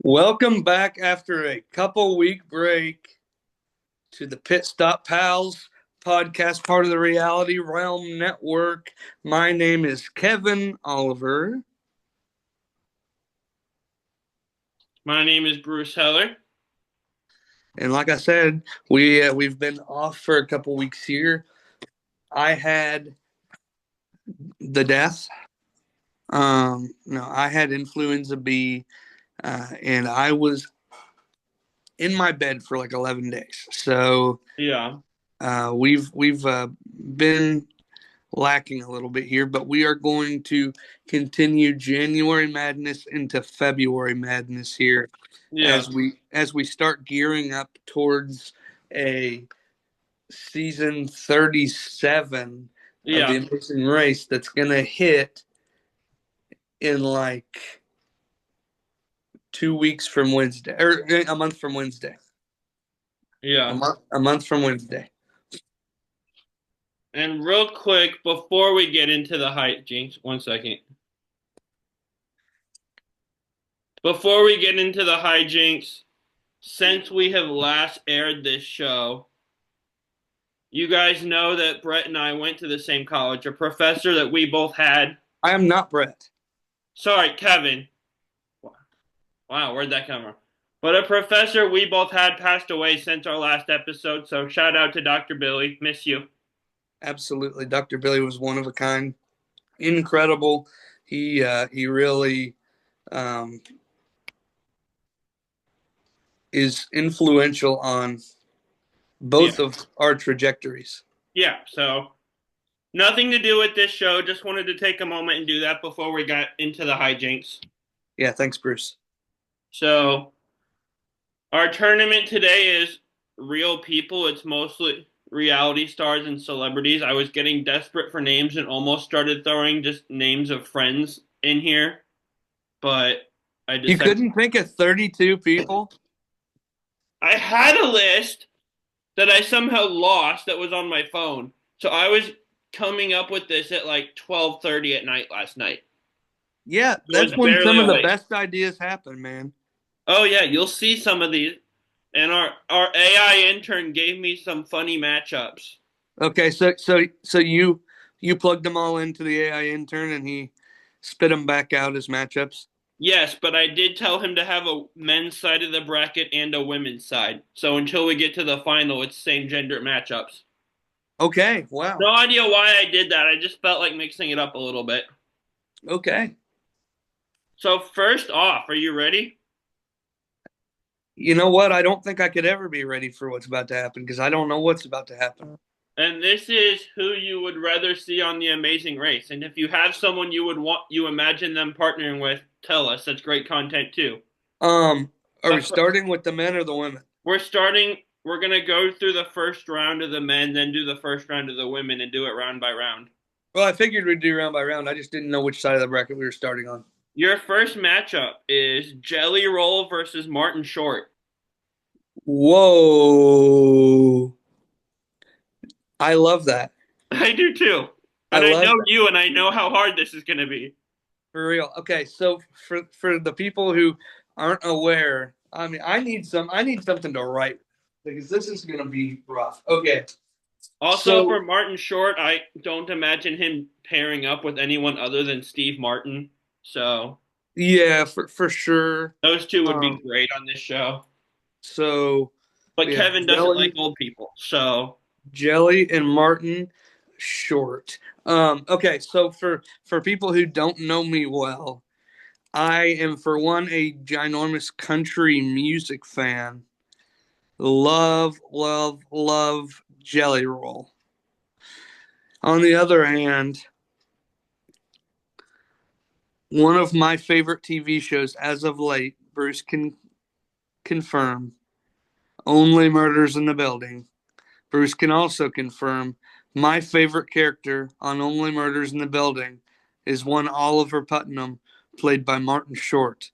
Welcome back after a couple week break to the Pitstop Pals podcast, part of the Reality Realm Network. My name is Kevin Oliver. My name is Bruce Heller. And like I said, we've been off for a couple weeks here. I had the death. No, I had influenza B, and I was in my bed for like 11 days. So Yeah. we've been lacking a little bit here, but we are going to continue January Madness into February Madness here Yeah. as we start gearing up towards a season 37 of the Yeah. Amazing Race that's going to hit in like 2 weeks from Wednesday, or a month from Wednesday. A Yeah. month from Wednesday. And real quick, before we get into the hijinks, 1 second. Before we get into the hijinks, since we have last aired this show, you guys know that Brett and I went to the same college. A professor that we both had. I am not Brett. Sorry, Kevin. Wow, where'd that come from? But a professor we both had passed away since our last episode, so shout out to Dr. Billy. Miss you. Absolutely, Dr. Billy was one of a kind, incredible. He really um, is influential on both Yeah. of our trajectories. Yeah, so nothing to do with this show. Just wanted to take a moment and do that before we got into the hijinks. Yeah, thanks, Bruce. So, our tournament today is real people. It's mostly reality stars and celebrities. I was getting desperate for names and almost started throwing just names of friends in here, but I You decided couldn't think of 32 people? I had a list that I somehow lost that was on my phone. So I was coming up with this at like 12:30 at night last night. Yeah, I was that's when barely some of the awake. best ideas happen, man. Oh yeah, you'll see some of these. And our AI intern gave me some funny matchups. Okay, so you plugged them all into the AI intern and he spit them back out as matchups. Yes, but I did tell him to have a men's side of the bracket and a women's side. So until we get to the final, it's same gender matchups. Okay, wow. No idea why I did that. I just felt like mixing it up a little bit. Okay. So first off, are you ready? You know what? I don't think I could ever be ready for what's about to happen because I don't know what's about to happen. And this is who you would rather see on The Amazing Race. And if you have someone you imagine them partnering with, tell us. That's great content too. Um, are we But starting with the men or the women? we're gonna go through the first round of the men, then do the first round of the women and do it round by round. Well, I figured we'd do round by round. I just didn't know which side of the bracket we were starting on. Your first matchup is Jelly Roll versus Martin Short. Whoa. I love that. I do too. I And I love know that. you and I know how hard this is gonna be. For real. Okay, so for the people who aren't aware, I mean, I need something to write because this is going to be rough. Okay. Also, So, for Martin Short, I don't imagine him pairing up with anyone other than Steve Martin. So yeah, for sure. those two would be Um great on this show. so But we have Kevin doesn't like old people. So, Jelly and Martin Short. Okay, so for people who don't know me well, I am for one a ginormous country music fan. Love, love, love Jelly Roll. On the other hand, one of my favorite TV shows as of late, Bruce can confirm, Only Murders in the Building. Bruce can also confirm my favorite character on Only Murders in the Building is one Oliver Putnam, played by Martin Short,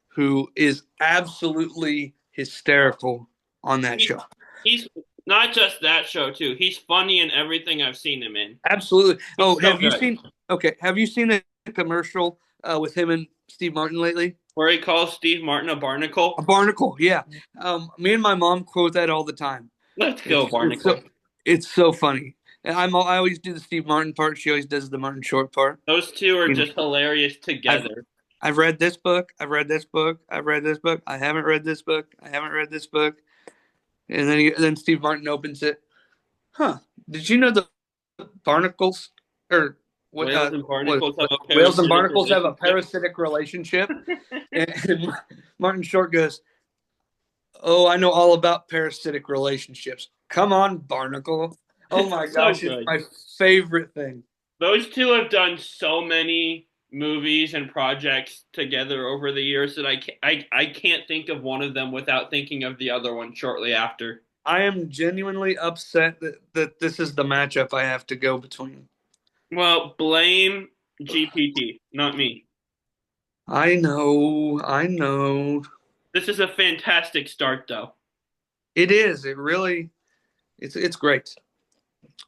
who is absolutely hysterical on that he, show. he's not just that show, too. He's funny in everything I've seen him in. Absolutely. He's Oh, so have you good. seen? Okay, have you seen a commercial with him and Steve Martin lately? Where he calls Steve Martin a A barnacle. barnacle, yeah. Me and my mom quote that all the time. Let's go, It's so barnacle. funny. And I always do the Steve Martin part. She always does the Martin Short part. Those two are You know, just hilarious I've together. I've read this book. I've read this book. I've read this book. I haven't read this book. I haven't read this book. And then Steve Martin opens it. Huh? Did you know the barnacles or what? Whales and barnacles have What a whales and parasitic barnacles have a relationship. parasitic relationship? And Martin Short goes, "Oh, I know all about parasitic relationships. Come on, barnacle." Oh my So gosh, it's good. my favorite thing. Those two have done so many movies and projects together over the years that I can't think of one of them without thinking of the other one shortly after. I am genuinely upset that this is the matchup I have to go between. Well, blame GPT, not me. I know, I know. This is a fantastic start, though. It is. It really. It's great.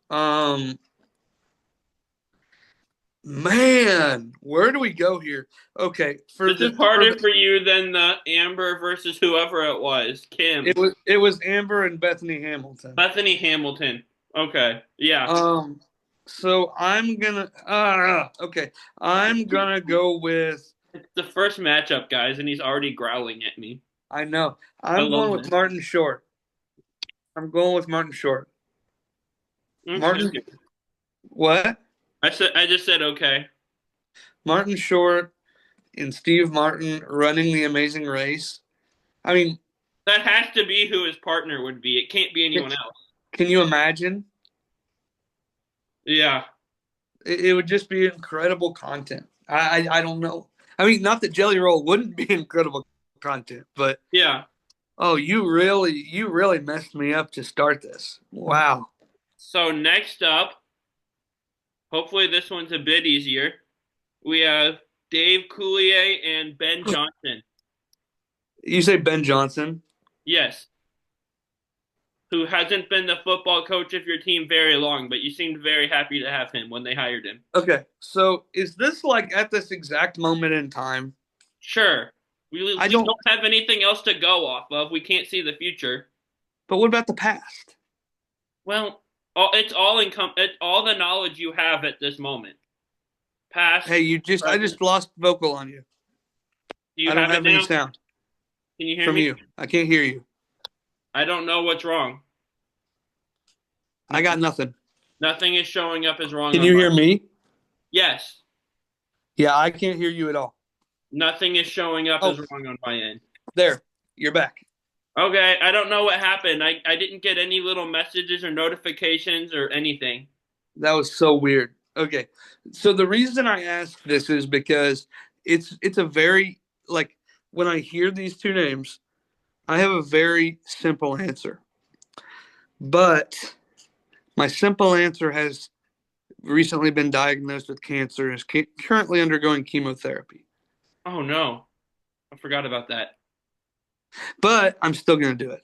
Um, Man, where do we go here? Okay, This is harder for you than the Amber versus whoever it was. Kim. it was Amber and Bethany Hamilton. Bethany Hamilton. Okay. Yeah. Um, so I'm gonna go with It's the first matchup, guys, and he's already growling at me. I know I I'm going love with this. Martin Short. I'm going with Martin Short. Martin, Okay. what? I just said okay. Martin Short and Steve Martin running the Amazing Race. I mean, That has to be who his partner would be. It can't be can, anyone else. can you imagine? Yeah. It would just be incredible content. I don't know. I mean, not that Jelly Roll wouldn't be incredible content, but Yeah. oh, you really messed me up to start this. Wow. So next up, hopefully this one's a bit easier. We have Dave Coulier and Ben Johnson. You say Ben Johnson? Yes. Who hasn't been the football coach of your team very long, but you seemed very happy to have him when they hired him. Okay. So is this like at this exact moment in time? Sure. We I we don't. don't have anything else to go off of. We can't see the future. But what about the past? Well, it's all the knowledge you have at this moment. Past, Hey, I present. just lost vocal on you. Do you I don't have it have any now? sound Can you hear from me? you. I can't hear you. I don't know what's wrong. I got nothing. Nothing is showing up as wrong Can on you my. hear me? Yes, Yeah, I can't hear you at all. nothing is showing up Oh, as wrong on my end. there. You're back. Okay, I don't know what happened. I didn't get any little messages or notifications or anything. That was so weird. Okay. So the reason I ask this is because it's a very like when I hear these two names, I have a very simple answer. But my simple answer has recently been diagnosed with cancer, is currently undergoing chemotherapy. Oh no, I forgot about that. But I'm still going to do it.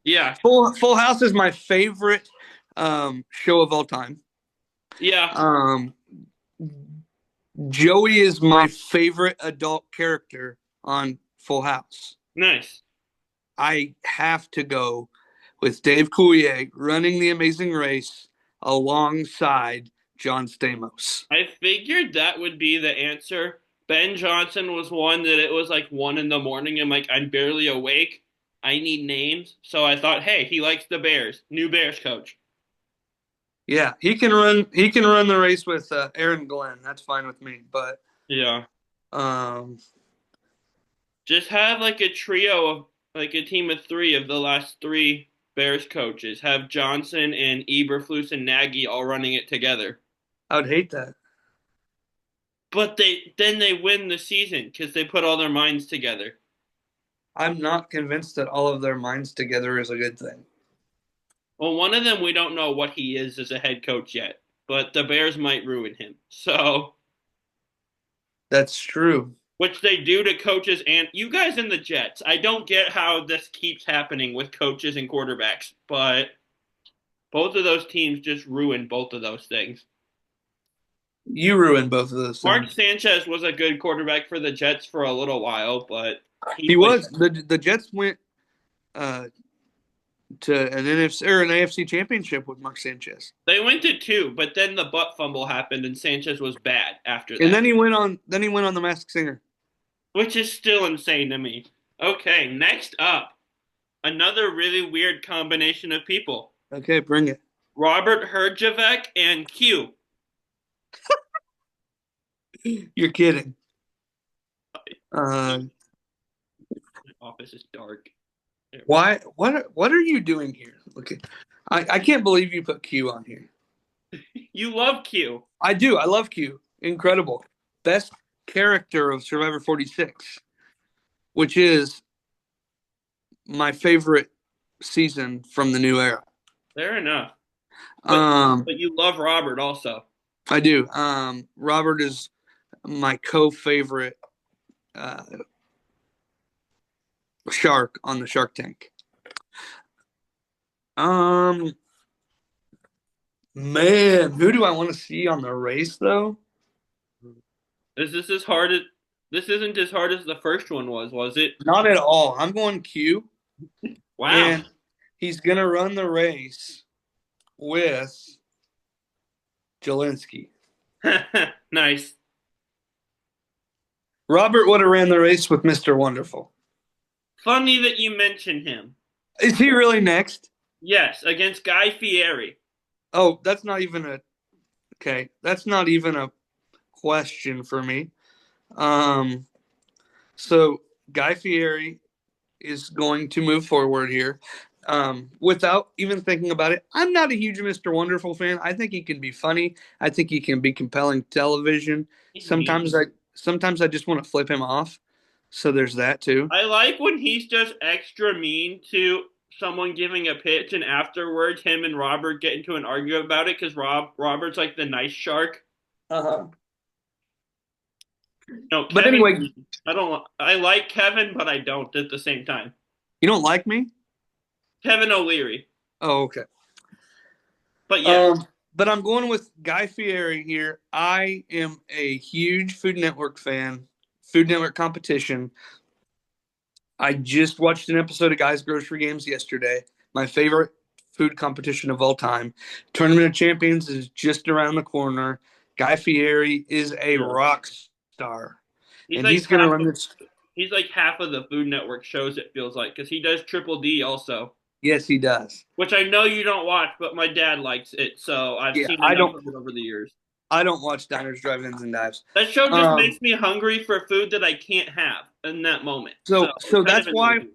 Yeah, Full House is my favorite show of all time. yeah, Um, Joey is my favorite adult character on Full House. nice. I have to go with Dave Coulier running the Amazing Race alongside John Stamos. I figured that would be the answer. Ben Johnson was one that it was like 1 in the morning. I'm like, I'm barely awake. I need names. So I thought, hey, he likes the Bears. New Bears coach. Yeah, he can run. He can run the race with Aaron Glenn. That's fine with me. But Yeah. um, Just have like a trio of like a team of three of the last three Bears coaches. Have Johnson and Eberflus and Nagy all running it together. I would hate that. But they win the season because they put all their minds together. I'm not convinced that all of their minds together is a good thing. Well, one of them we don't know what he is as a head coach yet, but the Bears might ruin him. So, That's true. which they do to coaches and you guys in the Jets. I don't get how this keeps happening with coaches and quarterbacks, but both of those teams just ruined both of those things. You ruined both of those Mark things. Sanchez was a good quarterback for the Jets for a little while, but he He was was the Jets went uh, to an NFC or an AFC championship with Mark Sanchez, they went to two, but then the butt fumble happened and Sanchez was bad after and that, then he went on the Masked Singer. which is still insane to me. Okay, next up, another really weird combination of people. Okay, bring it. Robert Herjavec and Q. You're kidding. Uh, The office is dark. why? What are you doing here? Okay, I can't believe you put Q on here. You love Q. I do. I love Q. Incredible. Best character of Survivor 46, which is my favorite season from the new era. Fair enough. But Um, but you love Robert also. I do. Robert is my co-favorite uh, shark on the Shark Tank. Um, man, who do I want to see on the race though? Is this as hard as this isn't as hard as the first one was it? Not at all. I'm going Q, Wow. and he's gonna run the race with Jelinski. Nice. Robert would have ran the race with Mr. Wonderful. Funny that you mention him. Is he really next? Yes, against Guy Fieri. Oh, that's not even a okay. That's not even a question for me. Um, so Guy Fieri is going to move forward here. Without even thinking about it, I'm not a huge Mr. Wonderful fan. I think he can be funny. I think he can be compelling television. He's Sometimes mean. I just want to flip him off. So there's that too. I like when he's just extra mean to someone giving a pitch, and afterwards, him and Robert get into an argument about it because Robert's like the nice shark. Uh-huh. No, But Kevin. anyway, I don't. I like Kevin, but I don't at the same time. you don't like me? Kevin O'Leary. Oh, okay. But yes, But I'm going with Guy Fieri here. I am a huge Food Network fan. Food Network competition. I just watched an episode of Guys Grocery Games yesterday. My favorite food competition of all time. Tournament of Champions is just around the corner. Guy Fieri is a yeah. rock star, He's and like he's going to half run of this. he's like half of the Food Network shows. It feels like because he does Triple D also, Yes, he does. which I know you don't watch, but my dad likes it, so I've Yeah, seen I enough don't. of it over the years. I don't watch diners, drive-ins, and dives. That show just Um, makes me hungry for food that I can't have in that moment. So so it's kind of that's why annoying.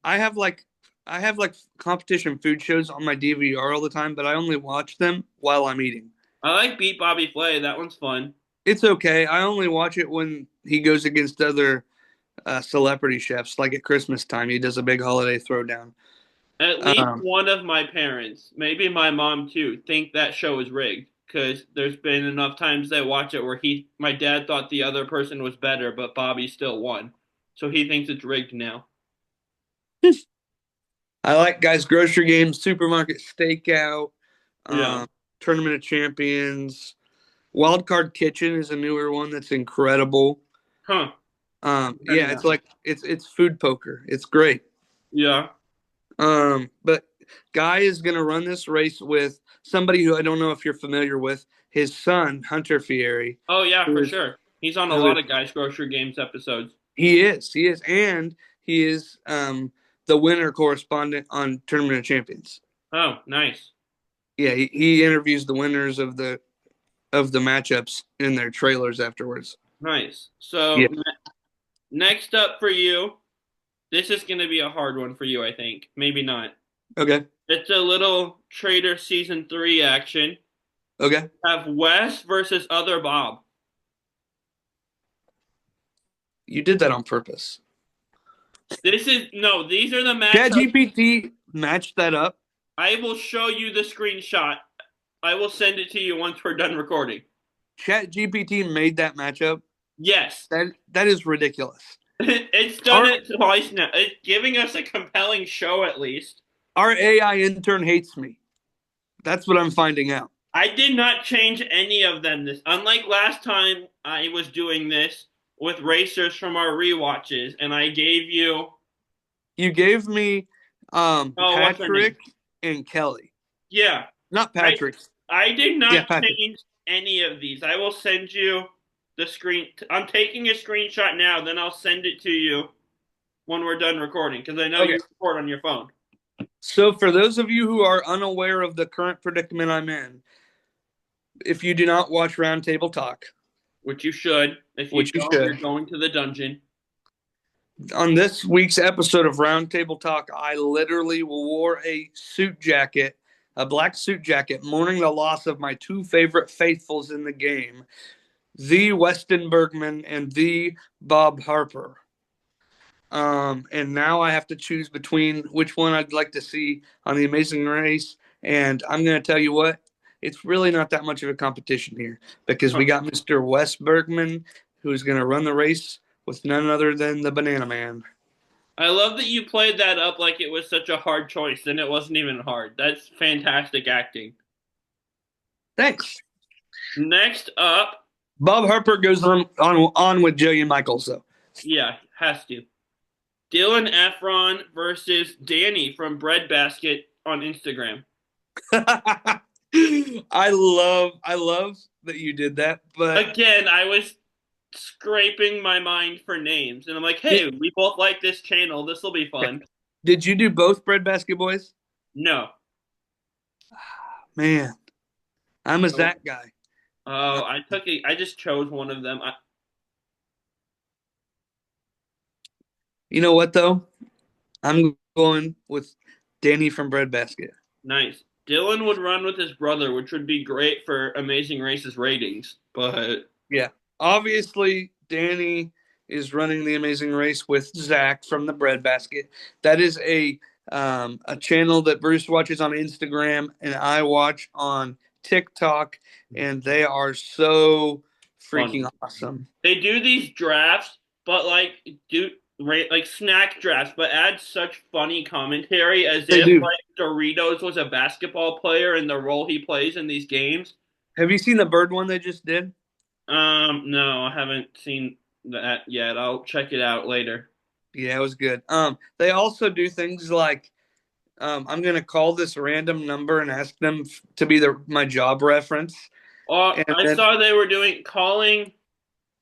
I have like I have like competition food shows on my DVR all the time, but I only watch them while I'm eating. I like Beat Bobby Flay. That one's fun. It's okay. I only watch it when he goes against other celebrity chefs, like at Christmas time. He does a big holiday throwdown. At least Um, one of my parents, maybe my mom too, think that show is rigged because there's been enough times they watch it where my dad thought the other person was better, but Bobby still won, so he thinks it's rigged now. I like Guys Grocery Games, Supermarket Stakeout, Yeah. um, Tournament of Champions. Wild Card Kitchen is a newer one that's incredible. Huh. Heard of Yeah, it's that. like it's food poker. It's great. Yeah. But Guy is going to run this race with somebody who I don't know if you're familiar with. His son, Hunter Fieri, Oh yeah, who for is sure. He's on a who is lot of Guys Grocery Games episodes. and he is the winner correspondent on Tournament of Champions. Oh, nice. Yeah, he interviews the winners of the matchups in their trailers afterwards. Nice. So Yeah. next up for you, this is going to be a hard one for you, I think. Maybe not. Okay. It's a little Trader Season 3 action. Okay. Have Wes versus Other Bob. You did that on purpose. These are the Chat matchups. GPT matched that up. I will show you the screenshot. I will send it to you once we're done recording. Chat GPT made that matchup. Yes. That is ridiculous. It's done it twice now. It's giving us a compelling show at least. Our AI intern hates me. That's what I'm finding out. I did not change any of them. This, unlike last time, I was doing this with racers from our rewatches, and I gave you. You gave me Oh, what's her name? Patrick and Kelly. Yeah, Not I Patrick. I did Yeah, not Patrick. change any of these. I will send you the screen. I'm taking a screenshot now, then I'll send it to you when we're done recording because I know Okay. you record on your phone, So for those of you who are unaware of the current predicament I'm in, if you do not watch Roundtable Talk, which you should. If you which you don't, you're should, going to the dungeon. on this week's episode of Roundtable Talk, I literally wore a suit jacket, a black suit jacket, mourning the loss of my two favorite faithfuls in the game, the Weston Bergman and the Bob Harper. And now I have to choose between which one I'd like to see on The Amazing Race. And I'm going to tell you what, it's really not that much of a competition here because we got Mr. Wes Bergman, who's going to run the race with none other than the Banana Man. I love that you played that up like it was such a hard choice, and it wasn't even hard. That's fantastic acting. Thanks. Next up, Bob Harper goes on with Jillian Michaels, though. yeah, has to. Dylan Efron versus Danny from Breadbasket on Instagram. I love that you did that, but Again, I was scraping my mind for names, and I'm like, did, hey, we both like this channel. This will be fun. did you do both Breadbasket Boys? No. Man, I'm a No. Zach guy. Oh, I just chose one of them. You know what though? I'm going with Danny from Breadbasket. Nice. Dylan would run with his brother, which would be great for Amazing Race's ratings, but Yeah. Obviously, Danny is running the Amazing Race with Zach from the Breadbasket. That is a channel that Bruce watches on Instagram and I watch on TikTok, and they are so freaking funny. awesome. They do these drafts, but do like snack drafts, but add such funny commentary as They if do. like Doritos was a basketball player in the role he plays in these games. Have you seen the bird one they just did? No, I haven't seen that yet. I'll check it out later. Yeah, it was good. They also do things like I'm gonna call this random number and ask them to be my job reference, Oh, and I then saw they were doing calling.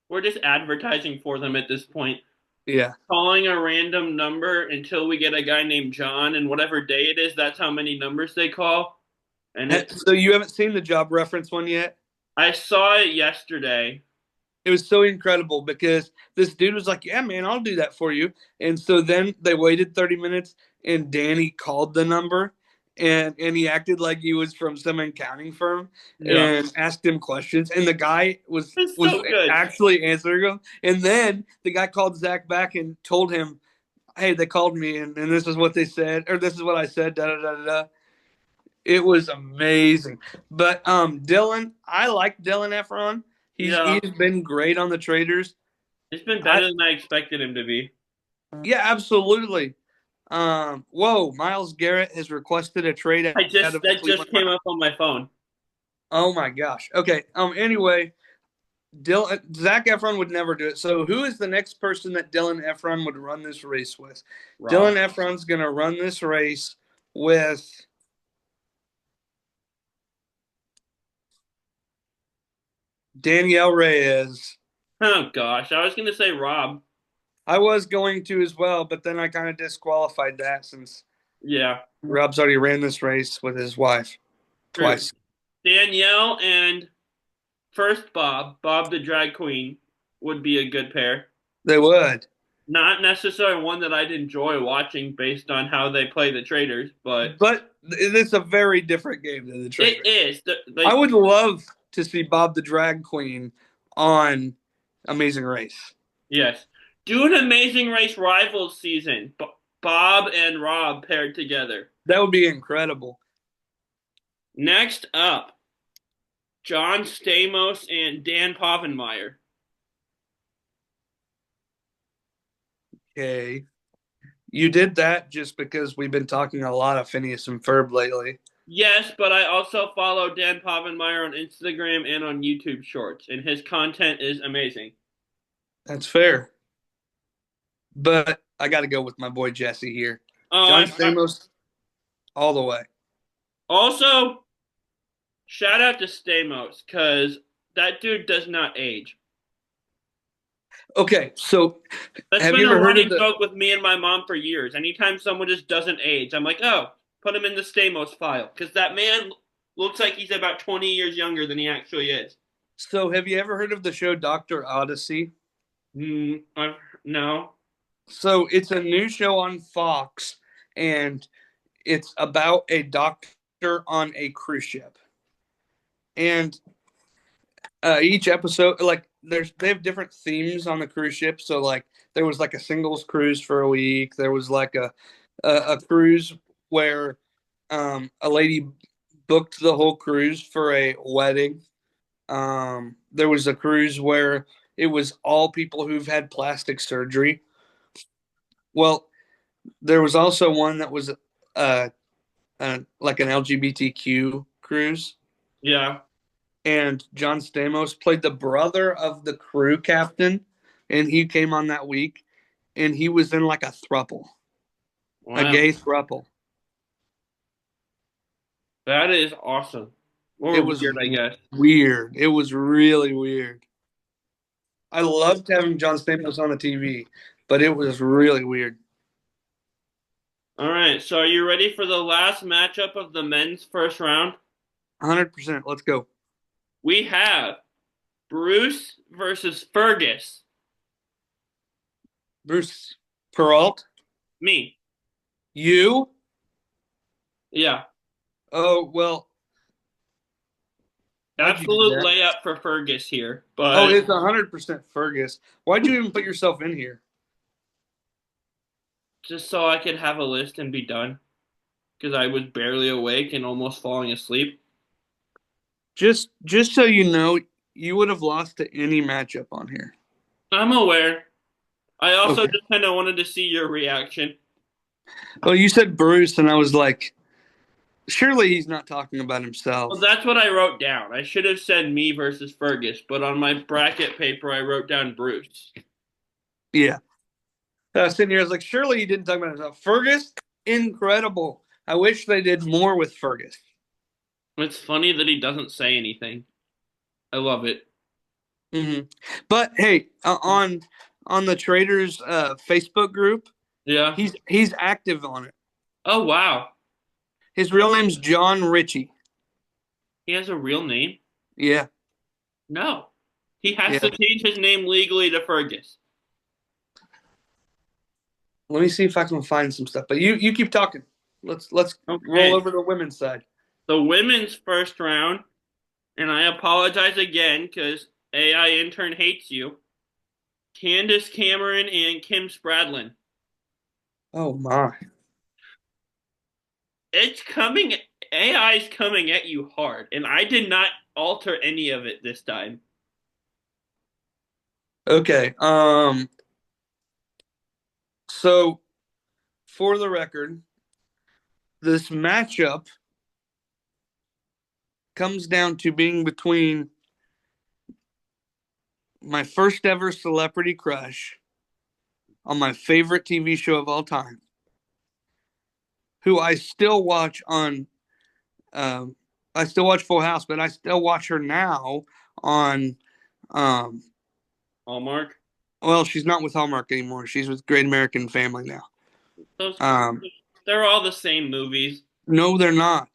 We're just advertising for them at this point. yeah. Calling a random number until we get a guy named John, and whatever day it is, that's how many numbers they call. And So you haven't seen the job reference one yet? I saw it yesterday. It was so incredible because this dude was like, "Yeah, man, I'll do that for you." And so then they waited 30 minutes, and Danny called the number, and he acted like he was from some accounting firm Yeah, and asked him questions, and the guy was it's was so good. actually answering them. And then the guy called Zach back and told him, "Hey, they called me, and this is what they said, or this is what I said." Da da da da. Da. It was amazing. But Dylan, I like Dylan Efron. Yeah, He's been great on the traders. it's been I better than I expected him to be. Yeah, absolutely. Whoa, Miles Garrett has requested a trade I out just of the that just Cleveland Browns. came up on my phone. Oh my gosh. Okay. Anyway, Dylan Zach Efron would never do it. So who is the next person that Dylan Efron would run this race with? Dylan Rob. Efron's gonna run this race with Danielle Reyes. Oh gosh, I was gonna say Rob. I was going to as well, but then I kind of disqualified that since Yeah, Rob's already ran this race with his wife true. twice. Danielle and first Bob the drag queen would be a good pair. They would, Not necessarily one that I'd enjoy watching based on how they play the traders, but but it's a very different game than the it Traders. is. I Like would love to see Bob the Drag Queen on Amazing Race. yes, do an Amazing Race Rivals season. Bob and Rob paired together. That would be incredible. Next up, John Stamos and Dan Povenmire. Okay. You did that just because we've been talking a lot of Phineas and Ferb lately. Yes, but I also follow Dan Povenmire on Instagram and on YouTube Shorts, and his content is amazing. That's fair. But I got to go with my boy Jesse here. Oh, John Stamos all the way. also shout out to Stamos because that dude does not age. Okay, so That's have you been a ever heard of running the? joke with me and my mom for years. Anytime someone just doesn't age, I'm like, oh, put him in the Stamos file because that man looks like he's about 20 years younger than he actually is. So have you ever heard of the show Doctor Odyssey? No. So it's a new show on Fox, and it's about a doctor on a cruise ship. And each episode, like, they have different themes on the cruise ship. So like, there was like a singles cruise for a week. There was like a cruise where a lady booked the whole cruise for a wedding. There was a cruise where it was all people who've had plastic surgery. Well, there was also one that was uh, like an LGBTQ cruise, Yeah. and John Stamos played the brother of the crew captain, and he came on that week, and he was in like a thruple, a Wow. gay thruple. That is awesome. It Or was weird, I guess. weird. It was really weird. I loved having John Stamos on the TV, but it was really weird. All right. So are you ready for the last matchup of the men's first round? 100%. Let's go. We have Bruce versus Fergus. Bruce Peralt, Me. you? Yeah. Oh, well, why'd you do Absolute that? layup for Fergus here. Oh, But it's 100% Fergus. Why'd you even put yourself in here? just so I could have a list and be done. Because I was barely awake and almost falling asleep. Just so you know, you would have lost to any matchup on here. I'm aware. I also Okay. just kind of wanted to see your reaction. Well, you said Bruce, and I was like, surely he's not talking about Well, himself. that's what I wrote down. I should have said me versus Fergus, but on my bracket paper, I wrote down Bruce. Yeah. I was sitting here, I was like, surely he didn't talk about himself. Fergus, incredible. I wish they did more with Fergus. It's funny that he doesn't say anything. I love it. Hmm. But hey, on the Traders Facebook group, Yeah. he's active on it. Oh, wow. His real name's John Ritchie. He has a real name? Yeah, No. He has yeah. to change his name legally to Fergus. Let me see if I can find some stuff. But you keep talking. Let's roll Okay. over to the women's side. The women's first round, and I apologize again because AI intern hates you. Candace Cameron and Kim Spradlin. Oh my. It's coming. AI's coming at you hard, and I did not alter any of it this time. Okay. So for the record, this matchup comes down to being between my first ever celebrity crush on my favorite TV show of all time, who I still watch on. Um, I still watch Full House, but I still watch her now on. Um, Hallmark. well, she's not with Hallmark anymore. She's with Great American Family now. Those, Um, they're all the same movies. no, they're not.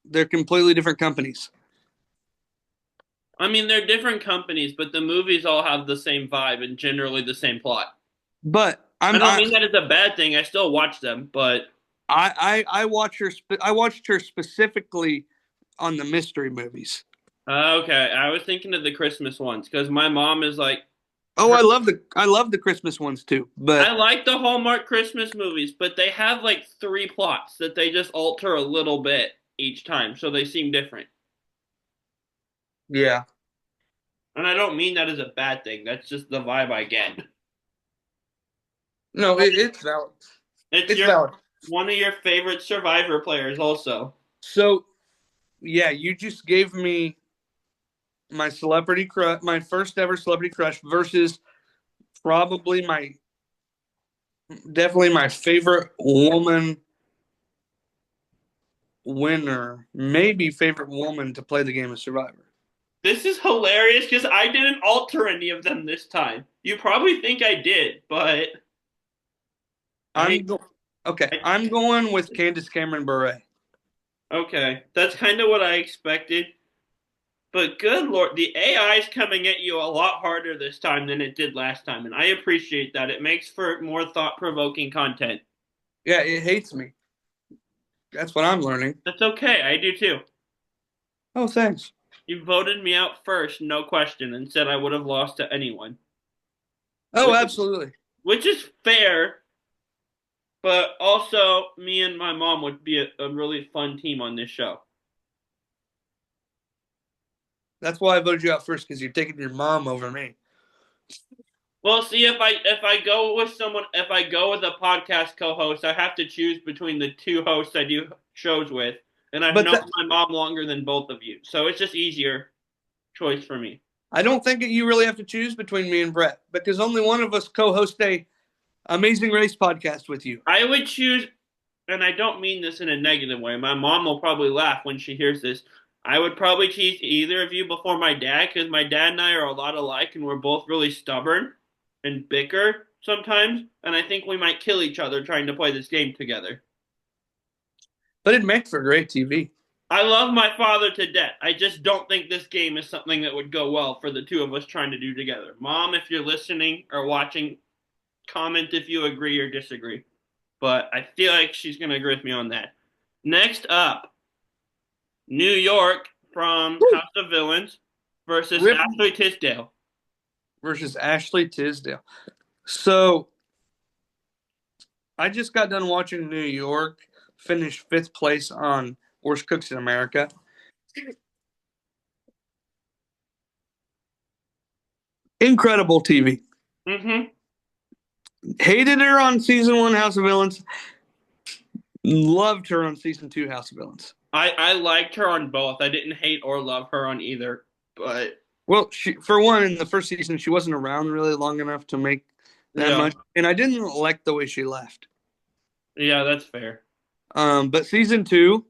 They're completely different companies. I mean, they're different companies, but the movies all have the same vibe and generally the same plot. But I I'm don't mean that as a bad thing. I still watch them, but I watch her. I watched her specifically on the mystery movies. okay. I was thinking of the Christmas ones because my mom is like, Oh, her, I love the Christmas ones too. I But like the Hallmark Christmas movies, but they have like three plots that they just alter a little bit each time, so they seem different. yeah, And I don't mean that as a bad thing. That's just the vibe I get. no, it's valid. It's It's your valid. one of your favorite Survivor players, also. So yeah, you just gave me my celebrity crush, my first ever celebrity crush versus probably my definitely my favorite woman winner, maybe favorite woman to play the game of Survivor. This is hilarious because I didn't alter any of them this time. You probably think I did, but I, I'm go- okay. I I'm going with Candace Cameron Bure. okay. That's kind of what I expected. But good Lord, the AI is coming at you a lot harder this time than it did last time, and I appreciate that. It makes for more thought-provoking content. Yeah, it hates me. That's what I'm learning. That's okay. I do too. Oh, thanks. You voted me out first, no question, and said I would have lost to anyone, Oh, which absolutely. which is fair. But also, me and my mom would be a really fun team on this show. That's why I voted you out first because you're taking your mom over me. Well, see if I go with someone, if I go with a podcast co-host, I have to choose between the two hosts I do shows with, and I've But known that, my mom longer than both of you, so it's just easier choice for me. I don't think that you really have to choose between me and Brett because only one of us co-host a Amazing Race podcast with you. I would choose, and I don't mean this in a negative way. My mom will probably laugh when she hears this. I would probably choose either of you before my dad because my dad and I are a lot alike and we're both really stubborn and bicker sometimes. And I think we might kill each other trying to play this game together. But it makes for great TV. I love my father to death. I just don't think this game is something that would go well for the two of us trying to do together. Mom, if you're listening or watching, comment if you agree or disagree. But I feel like she's going to agree with me on that. Next up, New York from Woo! House of Villains versus Rip Ashley Tisdale. versus Ashley Tisdale. So I just got done watching New York finish fifth place on Worst Cooks in America. Incredible TV. Mm-hmm. Hated her on season one House of Villains. Loved her on season two House of Villains. I liked her on both. I didn't hate or love her on either. But Well, for one, in the first season, she wasn't around really long enough to make that yeah, much, and I didn't like the way she left. yeah, that's fair. But season two,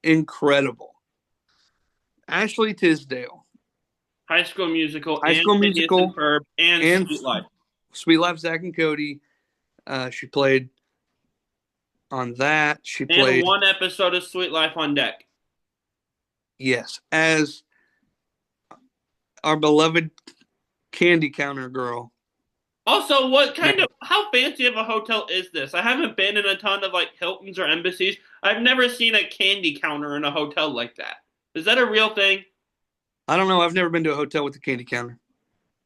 incredible. Ashley Tisdale, High School Musical High and School Phineas and Musical, Ferb and and Sweet Life. Sweet Life, Zach and Cody. She played on that. She And played, one episode of Sweet Life on deck. yes, as our beloved candy counter girl. Also, what kind of how fancy of a hotel is this? I haven't been in a ton of like Hiltons or Embassies. I've never seen a candy counter in a hotel like that. Is that a real thing? I don't know. I've never been to a hotel with a candy counter.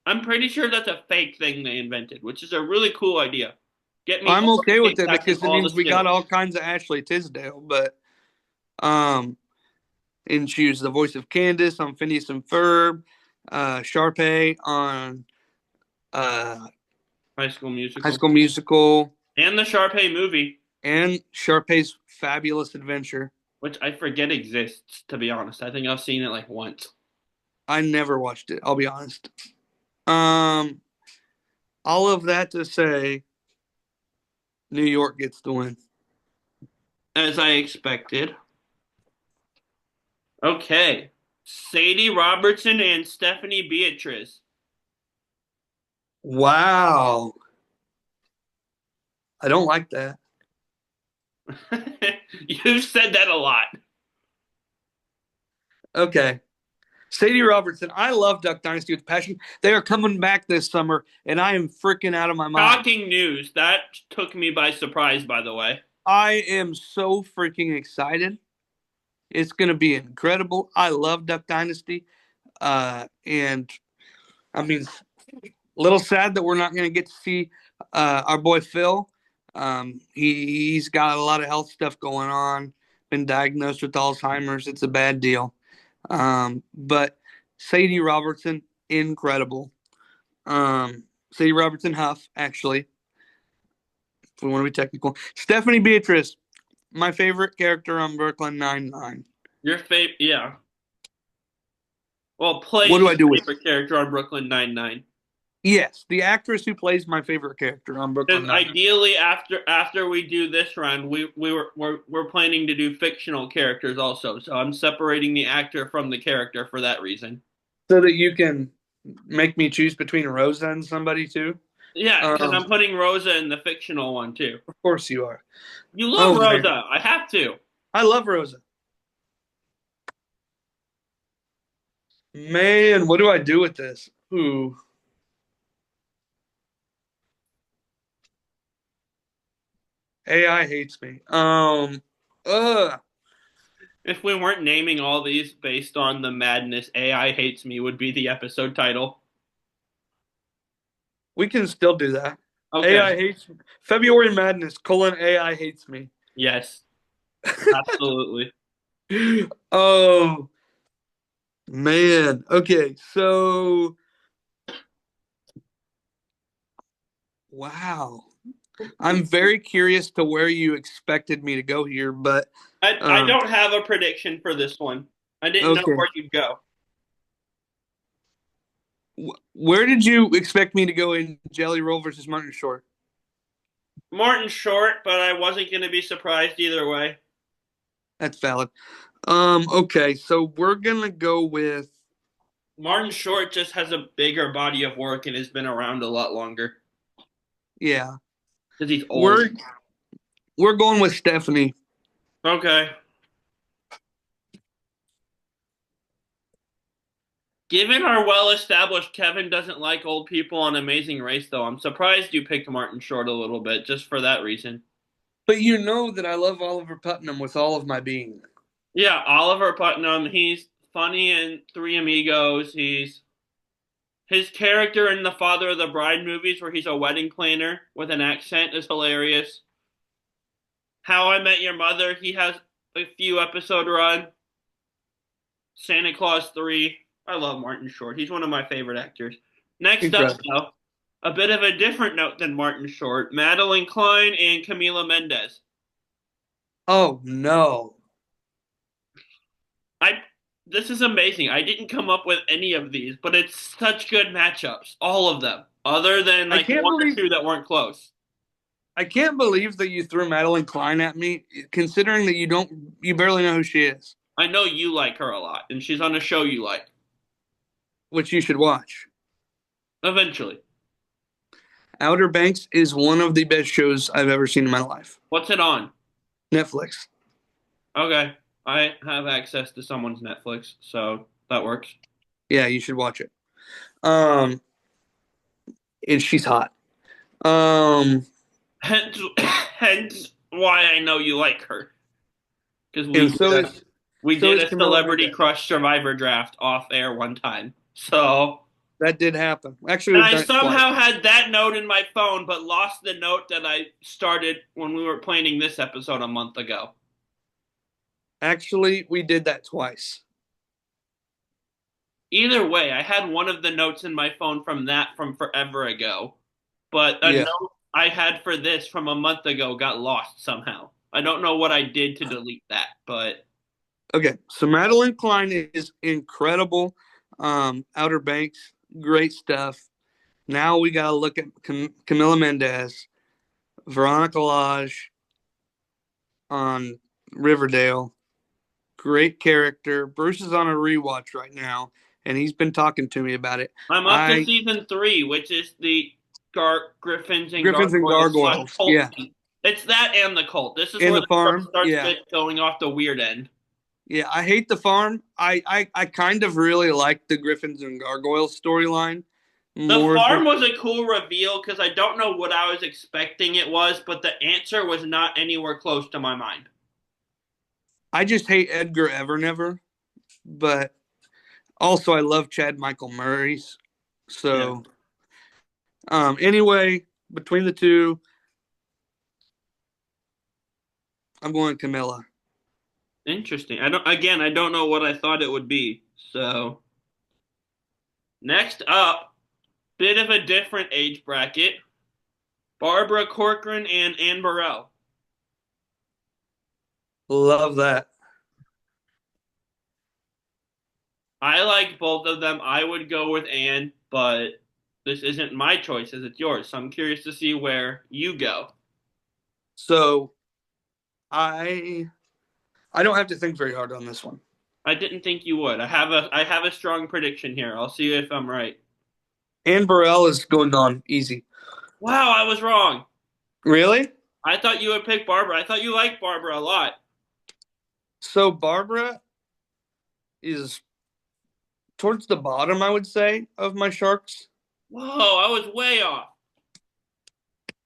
I'm pretty sure that's a fake thing they invented, which is a really cool idea. Get me I'm all the okay with Tic it Tacs and because it all the means we got Skittles. all kinds of Ashley Tisdale. But um, and she was the voice of Candace on Phineas and Ferb, Sharpay on uh, High School High Musical. School Musical, And the Sharpay movie, and Sharpay's Fabulous Adventure. which I forget exists, to be honest. I think I've seen it like once. I never watched it. I'll be honest. Um, all of that to say, New York gets the win. As I expected. Okay. Sadie Robertson and Stephanie Beatriz. Wow, I don't like that. You've said that a lot. Okay. Sadie Robertson, I love Duck Dynasty with passion. They are coming back this summer, and I am freaking out of my mind. Shocking news. That took me by surprise, by the way. I am so freaking excited. It's going to be incredible. I love Duck Dynasty. And I mean, a little sad that we're not going to get to see our boy Phil. He's got a lot of health stuff going on, been diagnosed with Alzheimer's. It's a bad deal. But Sadie Robertson, incredible. Sadie Robertson Huff, actually, if we want to be technical. Stephanie Beatrice, my favorite character on Brooklyn Nine-Nine. Your favorite, yeah. Well, What plays do your I do with? favorite character on Brooklyn Nine-Nine. Yes, the actress who plays my favorite character on Because Brooklyn Nine-Nine. ideally, after we do this round, we're planning to do fictional characters also. So I'm separating the actor from the character for that reason. So that you can make me choose between Rosa and somebody too. Yeah, because Um, I'm putting Rosa in the fictional one too. of course you are. You love Oh man, Rosa. I have to. I love Rosa. Man, what do I do with this? Ooh, AI hates me. Ugh. If we weren't naming all these based on the madness, AI hates me would be the episode title. We can still do that. Okay. AI hates me. February Madness, AI hates me. Yes, absolutely. Oh, man. Okay, so, wow. I'm very curious to where you expected me to go here, but, I um, don't have a prediction for this one. I didn't know okay. where you'd go. Where did you expect me to go in Jelly Roll versus Martin Short? Martin Short, but I wasn't going to be surprised either way. That's valid. Okay, so we're gonna go with Martin Short just has a bigger body of work and has been around a lot longer yeah. because he's old. We're we're going with Stephanie. Okay. Given our well-established Kevin doesn't like old people on Amazing Race, though, I'm surprised you picked Martin Short a little bit just for that reason. But you know that I love Oliver Putnam with all of my being. Yeah, Oliver Putnam, he's funny in Three Amigos. He's his character in the Father of the Bride movies, where he's a wedding planner with an accent, is hilarious. How I Met Your Mother, he has a few episode run. Santa Claus 3. I love Martin Short. He's one of my favorite actors. Next up, Incredible. though, a bit of a different note than Martin Short. Madeline Klein and Camila Mendez. Oh no. I This is amazing. I didn't come up with any of these, but it's such good matchups, all of them, other than I like can't one or believe two that weren't close. I can't believe that you threw Madeline Klein at me, considering that you barely know who she is, I know you like her a lot, and she's on a show you like. which you should watch. Eventually. Outer Banks is one of the best shows I've ever seen in my life. What's it on? Netflix. Okay. I have access to someone's Netflix, so that works. Yeah, you should watch it. Um, and she's hot. Um, Hence why I know you like her. Because and we so did is a Camilla celebrity Mendez. crush survivor draft off air one time. So That did happen. Actually, and we've I done it twice. somehow had that note in my phone, but lost the note that I started when we were planning this episode a month ago. Actually, we did that twice. Either way, I had one of the notes in my phone from forever ago, but a Yeah. note I had for this from a month ago got lost somehow. I don't know what I did to delete that, but Okay. So Madeline Klein is incredible. Outer Banks, great stuff. Now we got to look at Camila Mendez, Veronica Lodge on Riverdale. Great character. Bruce is on a rewatch right now, and he's been talking to me about it. I'm up to I season 3, which is the Griffins and Griffins and Gargoyles slash Gargoyles. cult Yeah. thing. It's that and the cult. This is In where the the show farm. starts Yeah. going off the weird end. Yeah. I hate the farm. I kind of really like the Griffins and Gargoyles storyline The more than farm was a cool reveal because I don't know what I was expecting it was, but the answer was not anywhere close to my mind. I just hate Edgar Evernever, but also I love Chad Michael Murray's. Yeah. So anyway, between the two, I'm going Camilla. Interesting. I don't know what I thought it would be. So next up, bit of a different age bracket. Barbara Corcoran and Anne Burrell. Love that. I like both of them. I would go with Anne, but this isn't my choice as it's yours. So I'm curious to see where you go. So I I don't have to think very hard on this one. I didn't think you would. I have a strong prediction here. I'll see if I'm right. Anne Burrell is going on easy. Wow, I was wrong. Really? I thought you would pick Barbara. I thought you liked Barbara a lot. So Barbara is towards the bottom, I would say, of my sharks. Whoa, I was way off.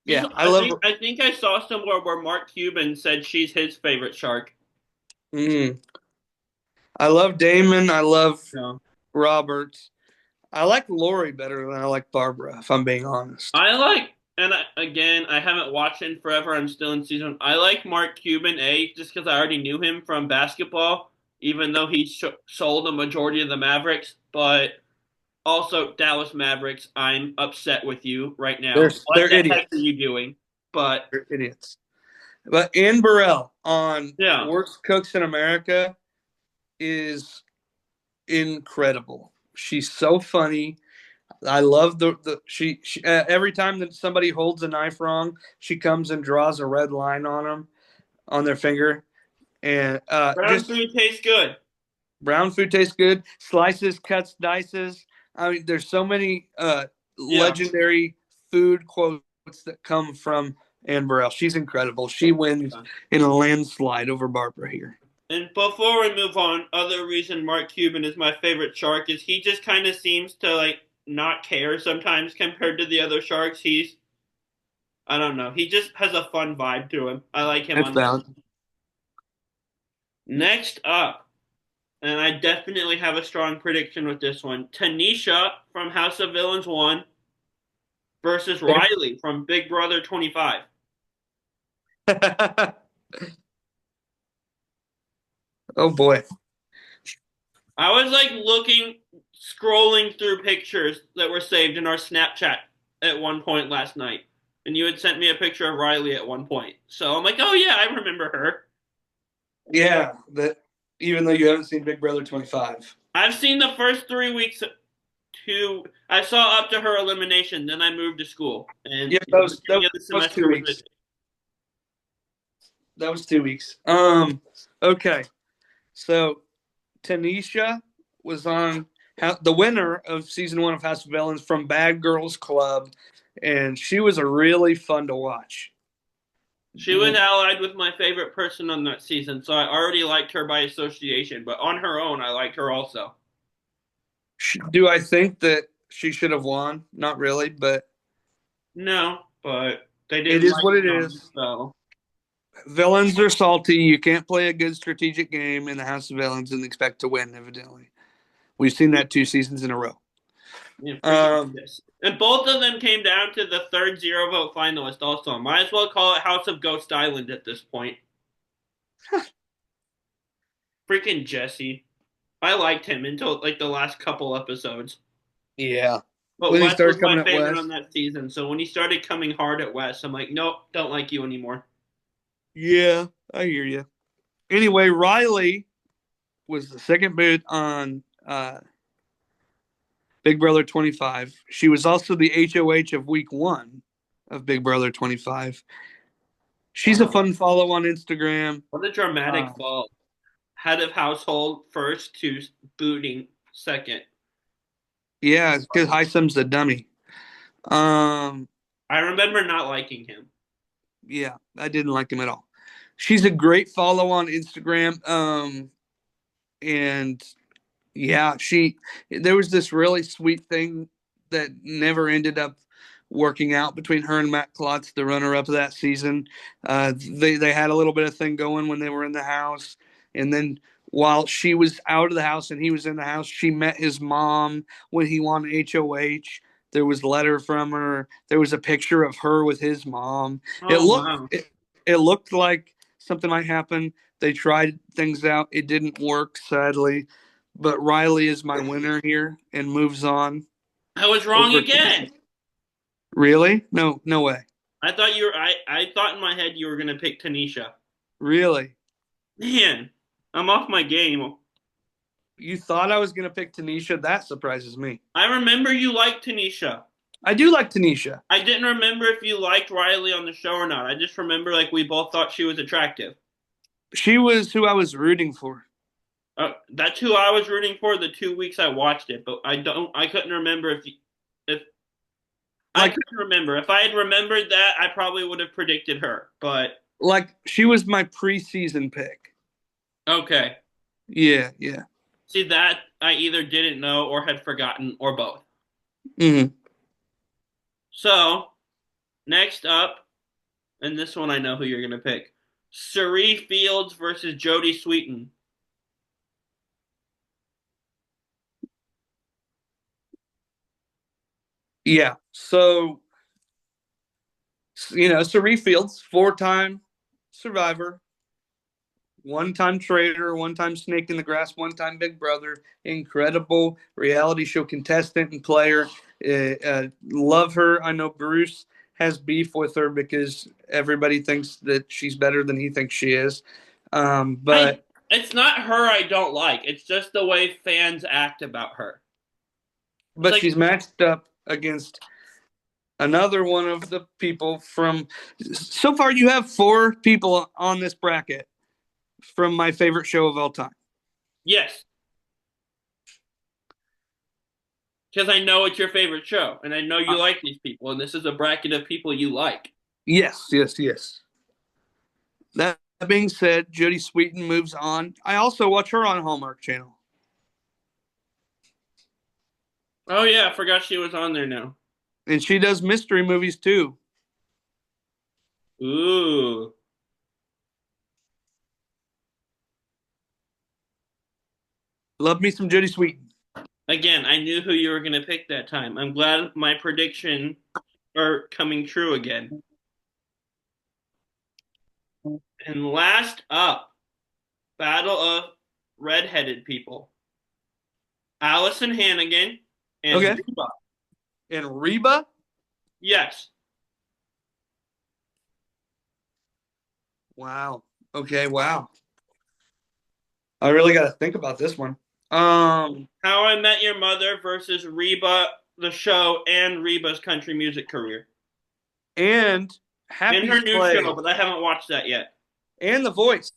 Yeah, I I love. think I think I saw somewhere where Mark Cuban said she's his favorite shark. Mm, I love Damon. I love No. Roberts. I like Lori better than I like Barbara, if I'm being honest. I like, and again, I haven't watched it in forever. I'm still in season. I like Mark Cuban, just because I already knew him from basketball, even though he sold a majority of the Mavericks. But also, Dallas Mavericks, I'm upset with you right They're now. What they're the heck are idiots. you doing? But They're idiots. But Anne Burrell on yeah, Worst Cooks in America is incredible. She's so funny. I love the she every time that somebody holds a knife wrong, she comes and draws a red line on them on their finger, and brown just food tastes good. brown food tastes good. Slices, cuts, dices. I mean, there's so many Yeah. legendary food quotes that come from Anne Burrell. She's incredible. She wins in a landslide over Barbara here. And before we move on, other reason Mark Cuban is my favorite shark is he just kind of seems to like not care sometimes compared to the other sharks. I don't know. He just has a fun vibe to him. I like him That's on that. valid. Next up, and I definitely have a strong prediction with this one. Tanisha from House of Villains 1 versus Riley from Big Brother 25. Oh boy. I was like scrolling through pictures that were saved in our Snapchat at one point last night. And you had sent me a picture of Riley at one point. So I'm like, oh yeah, I remember her. Yeah, that even though you haven't seen Big Brother 25. I've seen the first 3 weeks I saw up to her elimination, then I moved to school. And Yeah, the beginning of the that was two semester was weeks. busy. That was 2 weeks. Okay. So Tanisha was on the winner of season 1 of House of Villains from Bad Girls Club, and she was a really fun to watch. She was allied with my favorite person on that season, so I already liked her by association, but on her own, I liked her also. Do I think that she should have won? Not really, but No, but they it didn't is like what it them, is. so Villains are salty. You can't play a good strategic game in the House of Villains and expect to win, evidently. We've seen that 2 seasons in a row. yeah, freaking Um, this. And both of them came down to the third zero vote finalist also. Might as well call it House of Ghost Island at this point. Freaking Jesse. I liked him until like the last couple episodes. yeah. But When he Wes was started coming my at favorite on West. that season. So when he started coming hard at Wes, I'm like, nope, don't like you anymore. Yeah, I hear you. Anyway, Riley was the second boot on Big Brother 25. She was also the HOH of week 1 of Big Brother 25. She's a Wow. fun follow on Instagram. What a dramatic fall. Head of household first to booting second. Yeah, because Hisam's a dummy. Um, I remember not liking him. yeah, I didn't like him at all. She's a great follow on Instagram. And yeah, there was this really sweet thing that never ended up working out between her and Matt Klotz, the runner-up of that season. They had a little bit of thing going when they were in the house, and then while she was out of the house and he was in the house, she met his mom when he won HOH. There was a letter from her. There was a picture of her with his mom. It Oh looked wow. it, it looked like something might happen. They tried things out. It didn't work, sadly. But Riley is my winner here and moves on I was wrong over. again. Really? No, no way. I thought in my head you were gonna pick Tanisha. Really? Man, I'm off my game. You thought I was going to pick Tanisha? That surprises me. I remember you liked Tanisha. I do like Tanisha. I didn't remember if you liked Riley on the show or not. I just remember like we both thought she was attractive. She was who I was rooting for. That's who I was rooting for the 2 weeks I watched it, but I couldn't remember if I Like, couldn't remember. If I had remembered that, I probably would have predicted her. But she was my preseason pick. okay. Yeah, yeah. See that I either didn't know or had forgotten or both. Hmm. So, next up, and this one I know who you're gonna pick. Sari Fields versus Jodie Sweetin. Yeah. So, Sari Fields, 4-time survivor, one-time traitor, one-time snake in the grass, one-time big brother, incredible reality show contestant and player. Love her. I know Bruce has beef with her because everybody thinks that she's better than he thinks she is. I But It's not her I don't like. It's just the way fans act about her. It's but like she's matched up against another one of the people from. So far, you have 4 people on this bracket from my favorite show of all time. yes, because I know it's your favorite show, and I know you Uh, like these people, and this is a bracket of people you like. yes, yes, yes. That being said, Jodie Sweetin moves on. I also watch her on Hallmark Channel, Oh yeah, I forgot she was on there now. and she does mystery movies too. Ooh. Love me some Jodie Sweetin. Again, I knew who you were going to pick that time. I'm glad my prediction are coming true again. And last up, Battle of Redheaded People. Allison Hannigan and Okay, Reba. and Reba. Yes. Wow. Okay. Wow. I really got to think about this one. Um, How I Met Your Mother versus Reba, the show, and Reba's country music career. and And her Happy's new show, Play but I haven't watched that yet. and The Voice.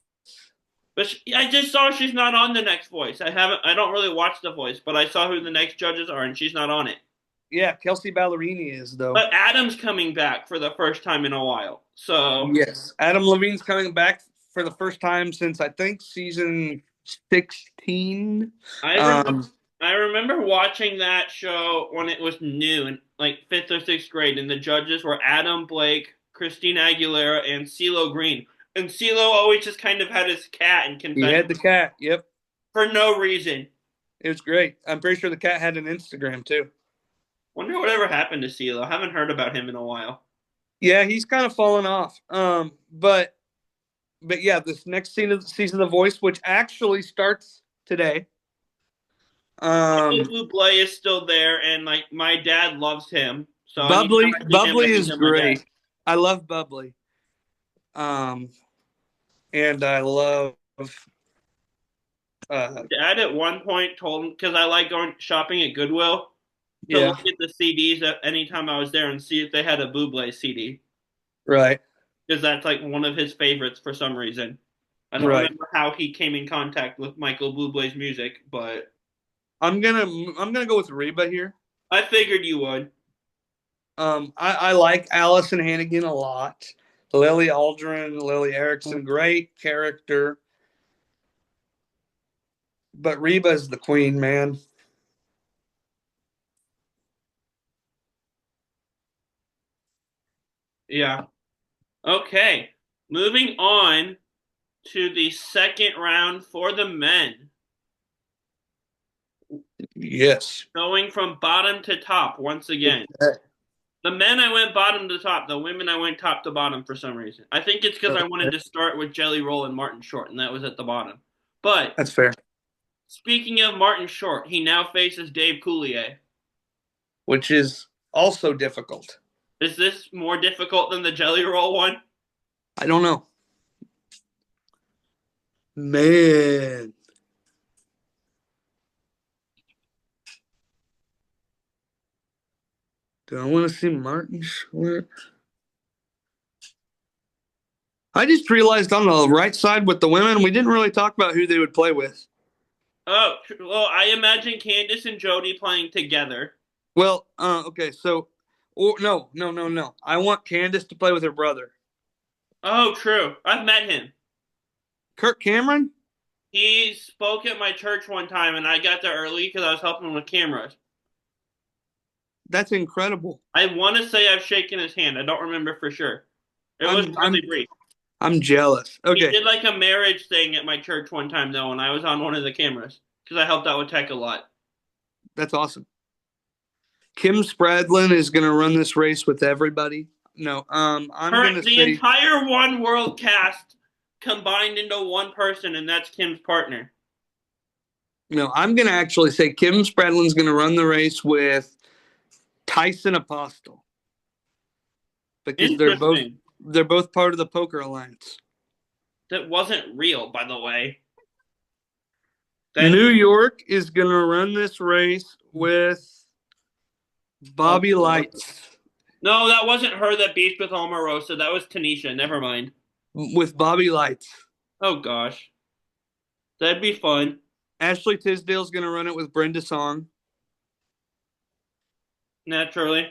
But I just saw she's not on The Next Voice. I don't really watch The Voice, but I saw who the next judges are, and she's not on it. Yeah, Kelsey Ballerini is though. But Adam's coming back for the first time in a while. So Yes, Adam Levine's coming back for the first time since I think season 16. I remember Um, I remember watching that show when it was new in like fifth or sixth grade, and the judges were Adam Blake, Christina Aguilera, and CeeLo Green. And CeeLo always just kind of had his cat in he confession had the cat. Yep, for no reason. it was great. I'm pretty sure the cat had an Instagram too. Wonder whatever happened to CeeLo. I haven't heard about him in a while. Yeah, he's kind of fallen off. But yeah, this next season of The Voice, which actually starts today. Michael Um, Bublé is still there, and like my dad loves him. So anytime Bubbly, I see him, Bubbly I think is of my dad. great. I love Bubbly. Um, and I love. Dad at one point told him because I like going shopping at Goodwill to Yeah, look at the CDs at anytime I was there and see if they had a Bublé CD right, because that's like one of his favorites for some reason. I don't right. remember how he came in contact with Michael Bublé's music, but I'm gonna go with Reba here. I figured you would. I like Allison Hannigan a lot. Lily Aldrin, Lily Erickson, great character. But Reba's the queen, man. Yeah. Okay. Moving on to the second round for the men. Yes. Going from bottom to top once again. The men I went bottom to top. The women I went top to bottom for some reason. I think it's because I wanted to start with Jelly Roll and Martin Short, and that was at the bottom. But That's fair. speaking of Martin Short, he now faces Dave Coulier. Which is also difficult. Is this more difficult than the Jelly Roll one? I don't know. Man. Do I want to see Martin Short? I just realized on the right side with the women, we didn't really talk about who they would play with. Oh, well, I imagine Candace and Jody playing together. Well, okay, so, or no, no, no, no. I want Candace to play with her brother, Oh, true. I've met him. Kirk Cameron. He spoke at my church one time, and I got there early because I was helping him with cameras. That's incredible. I want to say I've shaken his hand. I don't remember for sure. It was I'm, really I'm, brief. I'm jealous. He Okay, did like a marriage thing at my church one time though, and I was on one of the cameras because I helped out with tech a lot. that's awesome. Kim Spradlin is going to run this race with everybody. No, I'm going to The say entire One World cast combined into one person, and that's Kim's partner. no. I'm going to actually say Kim Spradlin's going to run the race with Tyson Apostle because Interesting. they're both part of the Poker Alliance. That wasn't real, by the way. That New York is going to run this race with Bobby Lights. no, that wasn't her that beefed with Omarosa. That was Tanisha. Never mind. With Bobby Lights. Oh gosh, that'd be fun. Ashley Tisdale's going to run it with Brenda Song. Naturally.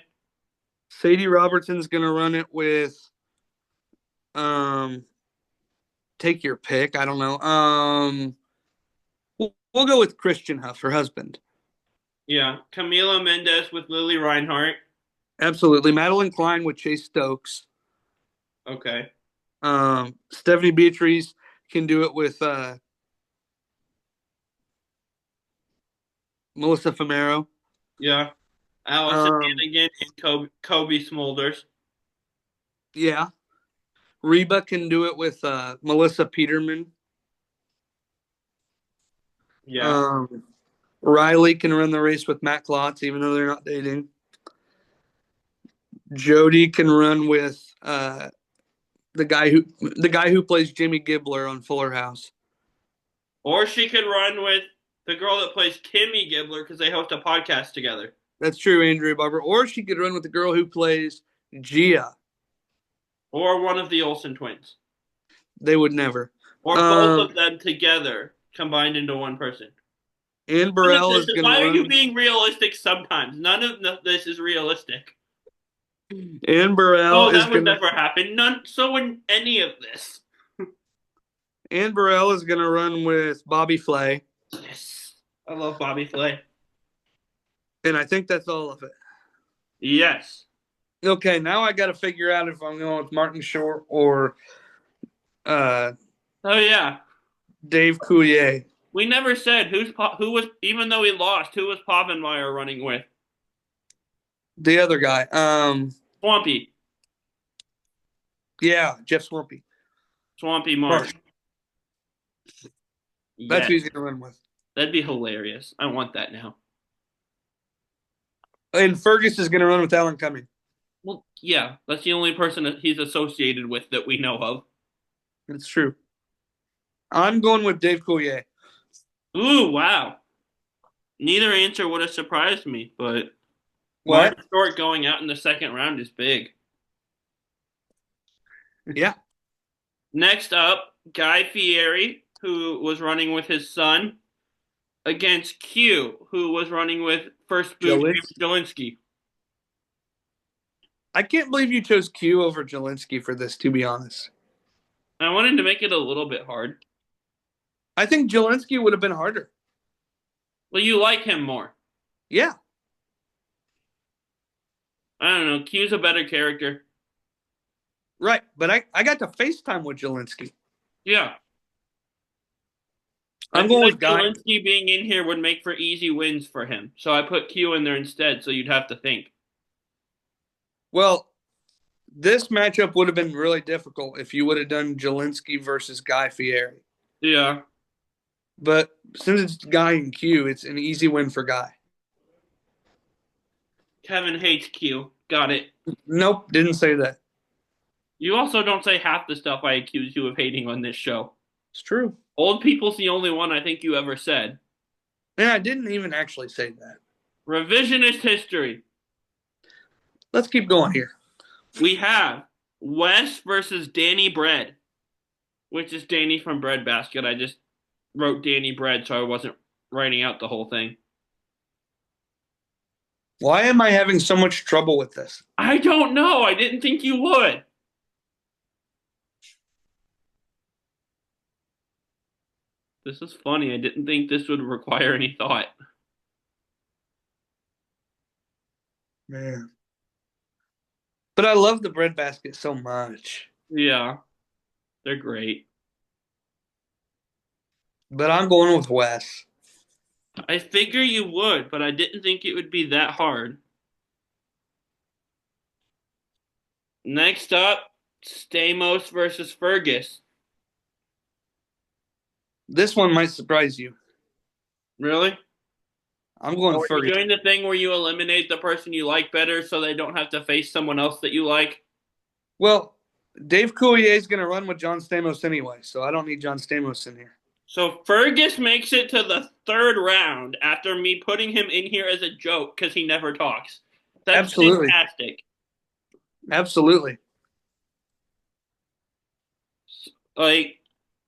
Sadie Robertson's going to run it with um take your pick. I don't know. We'll go with Christian Huff, her husband. Yeah, Camila Mendez with Lily Reinhart. Absolutely. Madeline Klein with Chase Stokes. Okay. Stephanie Beatrice can do it with Melissa Famero. Yeah. Allison Hannigan and Kobe Smulders. Yeah. Reba can do it with Melissa Peterman. Yeah. Riley can run the race with Matt Klotz, even though they're not dating. Jody can run with the guy who plays Jimmy Gibbler on Fuller House. Or she could run with the girl that plays Kimmy Gibbler because they host a podcast together. That's true, Andrea Barber. Or she could run with the girl who plays Gia. Or one of the Olsen twins. They would never. Or both of them together combined into one person. Ann Burrell is going to Why are you run. being realistic sometimes? None of this is realistic. Ann Burrell Oh, is that would going to. never happen. None. So in any of this. Ann Burrell is going to run with Bobby Flay. Yes. I love Bobby Flay. And I think that's all of it. Yes. Okay, now I got to figure out if I'm going with Martin Short or Oh yeah. Dave Coulier. We never said who was, even though he lost, who was Povenmire running with? The other guy. Swampy. Yeah, Jeff Swampy. Swampy Mark. That's who Yes. he's going to run with. That'd be hilarious. I want that now. And Fergus is going to run with Alan Cumming. Well, yeah, that's the only person that he's associated with that we know of. It's true. I'm going with Dave Coulier. Ooh, wow. Neither answer would have surprised me, but What? Martin Short going out in the second round is big. Yeah. Next up, Guy Fieri, who was running with his son, against Q, who was running with First Boot Jelinski. I can't believe you chose Q over Jelinski for this, to be honest. I wanted to make it a little bit hard. I think Jelinski would have been harder. Well, you like him more. Yeah. I don't know. Q's a better character. Right. But I got to FaceTime with Jelinski. Yeah. I'm going with Guy. Jelinski being in here would make for easy wins for him. So I put Q in there instead, so you'd have to think. Well, this matchup would have been really difficult if you would have done Jelinski versus Guy Fieri. Yeah. But since it's Guy and Q, it's an easy win for Guy. Kevin hates Q. Got it. Nope, didn't say that. You also don't say half the stuff I accuse you of hating on this show. It's true. Old people's the only one I think you ever said. And I didn't even actually say that. Revisionist history. Let's keep going here. We have Wes versus Danny Bread, which is Danny from Breadbasket. I just wrote Danny Bread, so I wasn't writing out the whole thing. Why am I having so much trouble with this? I don't know. I didn't think you would. This is funny. I didn't think this would require any thought. Man. But I love the breadbasket so much. Yeah, they're great. But I'm going with Wes. I figure you would, but I didn't think it would be that hard. Next up, Stamos versus Fergus. This one might surprise you. Really? I'm going Are you Fergus. doing the thing where you eliminate the person you like better so they don't have to face someone else that you like? Well, Dave Coulier is going to run with John Stamos anyway, so I don't need John Stamos in here. So Fergus makes it to the third round after me putting him in here as a joke because he never talks. That's Absolutely. fantastic. Absolutely. Like,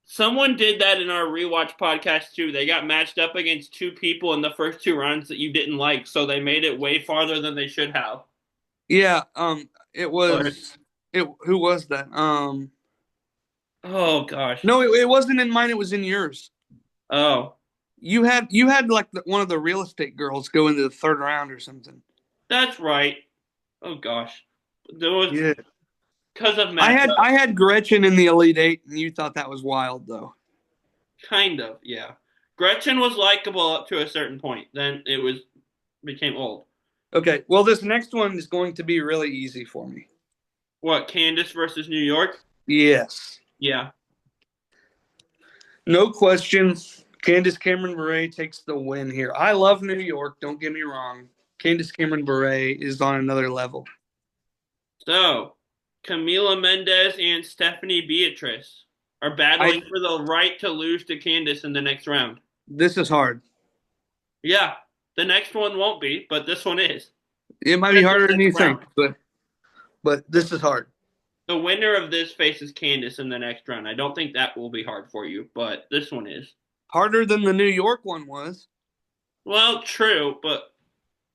someone did that in our rewatch podcast too. They got matched up against two people in the first two rounds that you didn't like, so they made it way farther than they should have. Yeah, it was who was that? Oh gosh. No, it wasn't in mine, it was in yours. Oh, You had like one of the real estate girls go into the third round or something. that's right. Oh gosh. There was Yeah. because of I matchup. had Gretchen in the Elite Eight, and you thought that was wild, though. Kind of, yeah. Gretchen was likable up to a certain point. Then it was became old. Okay, well, this next one is going to be really easy for me. What, Candace versus New York? Yes, Yeah. no question. Candace Cameron Bure takes the win here. I love New York. Don't get me wrong. Candace Cameron Bure is on another level. So, Camila Mendez and Stephanie Beatrice are battling for the right to lose to Candace in the next round. This is hard. Yeah, the next one won't be, but this one is. It might be harder than you think, but this is hard. The winner of this faces Candace in the next round. I don't think that will be hard for you, but this one is. Harder than the New York one was. Well, true, but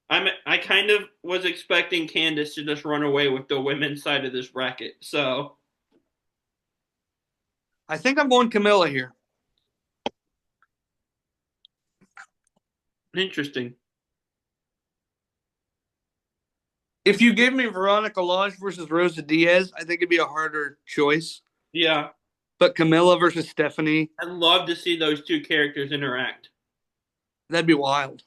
I kind of was expecting Candace to just run away with the women's side of this bracket. So I think I'm going Camilla here. interesting. If you gave me Veronica Lodge versus Rosa Diaz, I think it'd be a harder choice. Yeah. But Camilla versus Stephanie, I'd love to see those two characters interact. that'd be wild.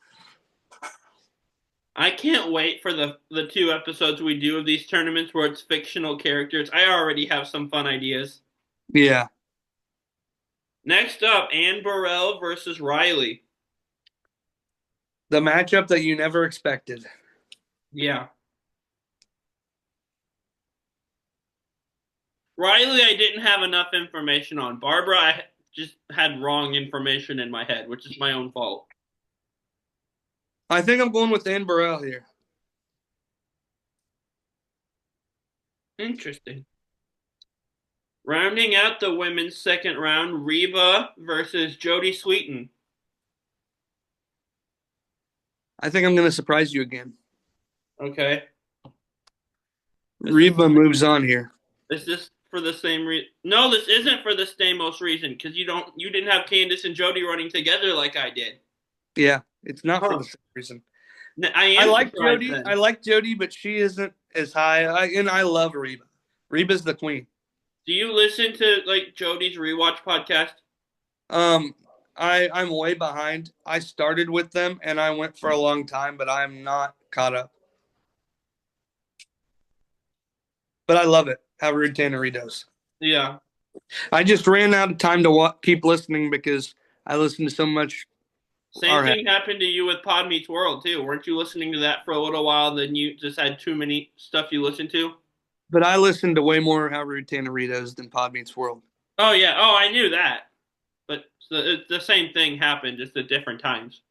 I can't wait for the two episodes we do of these tournaments where it's fictional characters. I already have some fun ideas. Yeah. Next up, Anne Burrell versus Riley. The matchup that you never expected. Yeah. Riley, I didn't have enough information on. Barbara, I just had wrong information in my head, which is my own fault. I think I'm going with Anne Burrell here. Interesting. Rounding out the women's second round, Reba versus Jodie Sweetin. I think I'm going to surprise you again. Okay. Reba moves on here. Is this for the same reason? No, this isn't for the Stamos reason because you didn't have Candace and Jodie running together like I did. Yeah, it's not for the same reason. I like Jodie. Then. I like Jodie, but she isn't as high. And I love Reba. Reba's the queen. Do you listen to like Jodie's rewatch podcast? I'm way behind. I started with them and I went for a long time, but I'm not caught up. But I love it. How rude Tanneritos. Yeah. I just ran out of time to keep listening because I listened to so much Same Our half. thing happened to you with Pod Meets World too. Weren't you listening to that for a little while? Then you just had too many stuff you listened to. But I listened to way more How Rude Tanneritos than Pod Meets World. Oh yeah. Oh, I knew that. But the same thing happened, just at different times.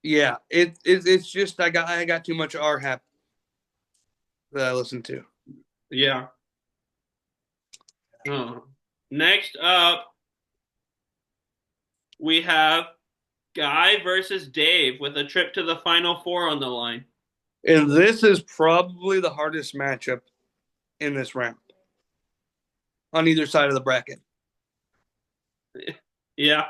Yeah, it's just I got too much R hap that I listened to. Yeah. Oh. Next up, we have Guy versus Dave with a trip to the Final Four on the line. And this is probably the hardest matchup in this round on either side of the bracket. Yeah.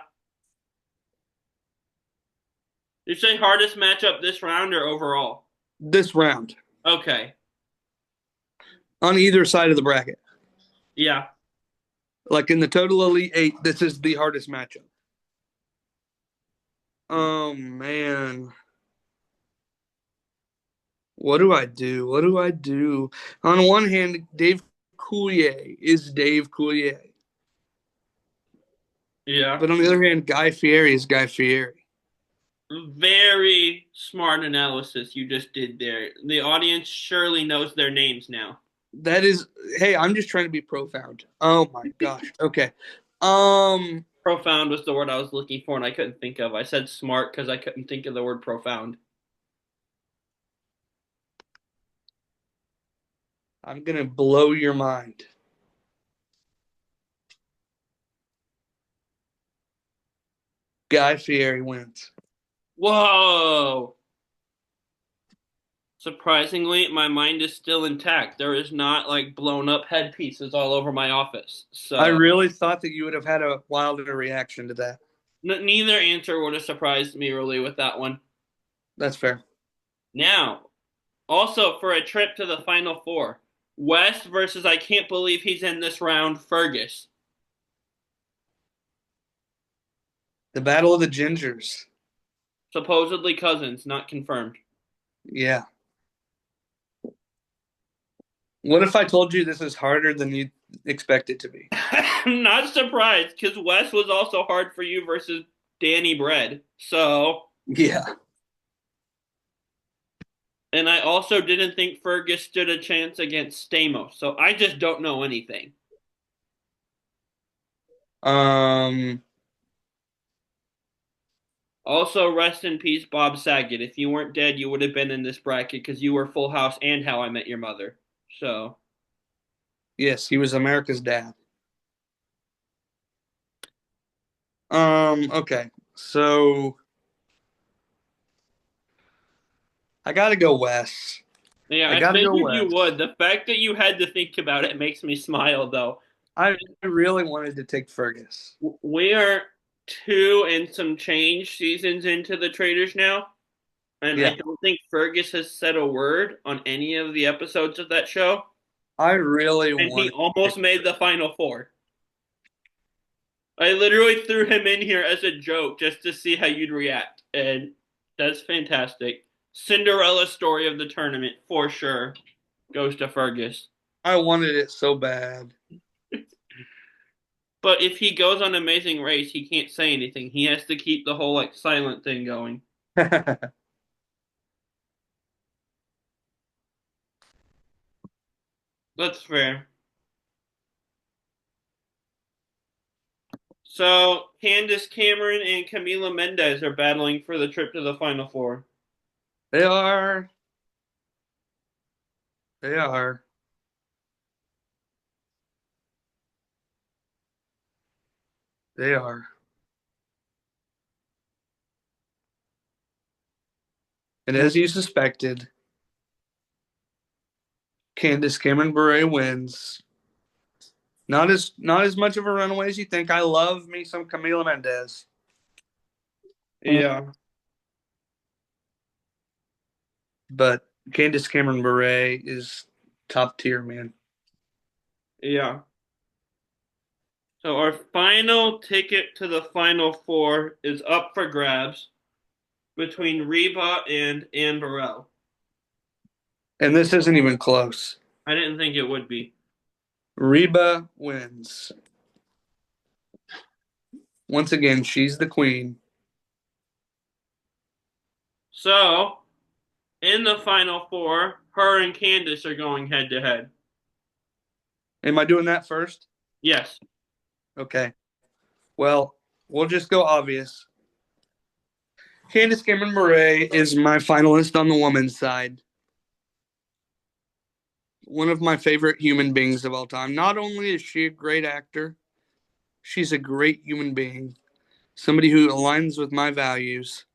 You say hardest matchup this round or overall? This round Okay. on either side of the bracket. Yeah. Like in the total Elite Eight, this is the hardest matchup. Oh man. What do I do? What do I do? On one hand, Dave Coulier is Dave Coulier. Yeah. But on the other hand, Guy Fieri is Guy Fieri. Very smart analysis you just did there. The audience surely knows their names now. That is, hey, I'm just trying to be profound. Oh my gosh. Okay. Um, Profound was the word I was looking for and I couldn't think of. I said smart because I couldn't think of the word profound. I'm gonna blow your mind. Guy Fieri wins. Whoa! Surprisingly, my mind is still intact. There is not like blown up headpieces all over my office. I So really thought that you would have had a wilder reaction to that. neither answer would have surprised me really with that one. That's fair. Now, also for a trip to the Final Four, West versus I can't believe he's in this round, Fergus. The Battle of the Gingers. Supposedly cousins, not confirmed. Yeah. What if I told you this is harder than you expect it to be? I'm not surprised because West was also hard for you versus Danny Bread. So, Yeah. and I also didn't think Fergus stood a chance against Stamos. So I just don't know anything. Um. Also, rest in peace, Bob Saget. If you weren't dead, you would have been in this bracket because you were Full House and How I Met Your Mother. So, Yes, he was America's dad. Okay. So I gotta go Wes. yeah, I I gotta go figured you Wes. would. The fact that you had to think about it makes me smile, though. I really wanted to take Fergus. We are two and some change seasons into the Traders now, and I Yeah. don't think Fergus has said a word on any of the episodes of that show, I really and he wanted to almost take made the Final Four. I literally threw him in here as a joke just to see how you'd react, and that's fantastic. Cinderella story of the tournament for sure goes to Fergus. I wanted it so bad. But if he goes on Amazing Race, he can't say anything. He has to keep the whole like silent thing going. That's fair. So Candace Cameron and Camila Mendez are battling for the trip to the Final Four. They are. They are. They are. And as you suspected, Candace Cameron Bure wins. Not as much of a runaway as you think. I love me some Camila Mendez. Yeah, But Candace Cameron Bure is top tier, man. yeah. So our final ticket to the Final Four is up for grabs between Reba and Anne Burrell. And this isn't even close. I didn't think it would be. Reba wins. Once again, she's the queen. So, in the final four, her and Candice are going head to head. Am I doing that first? Yes. Okay. Well, we'll just go obvious. Candice Cameron Bure is my finalist on the woman's side. One of my favorite human beings of all time. Not only is she a great actor, she's a great human being. Somebody who aligns with my values.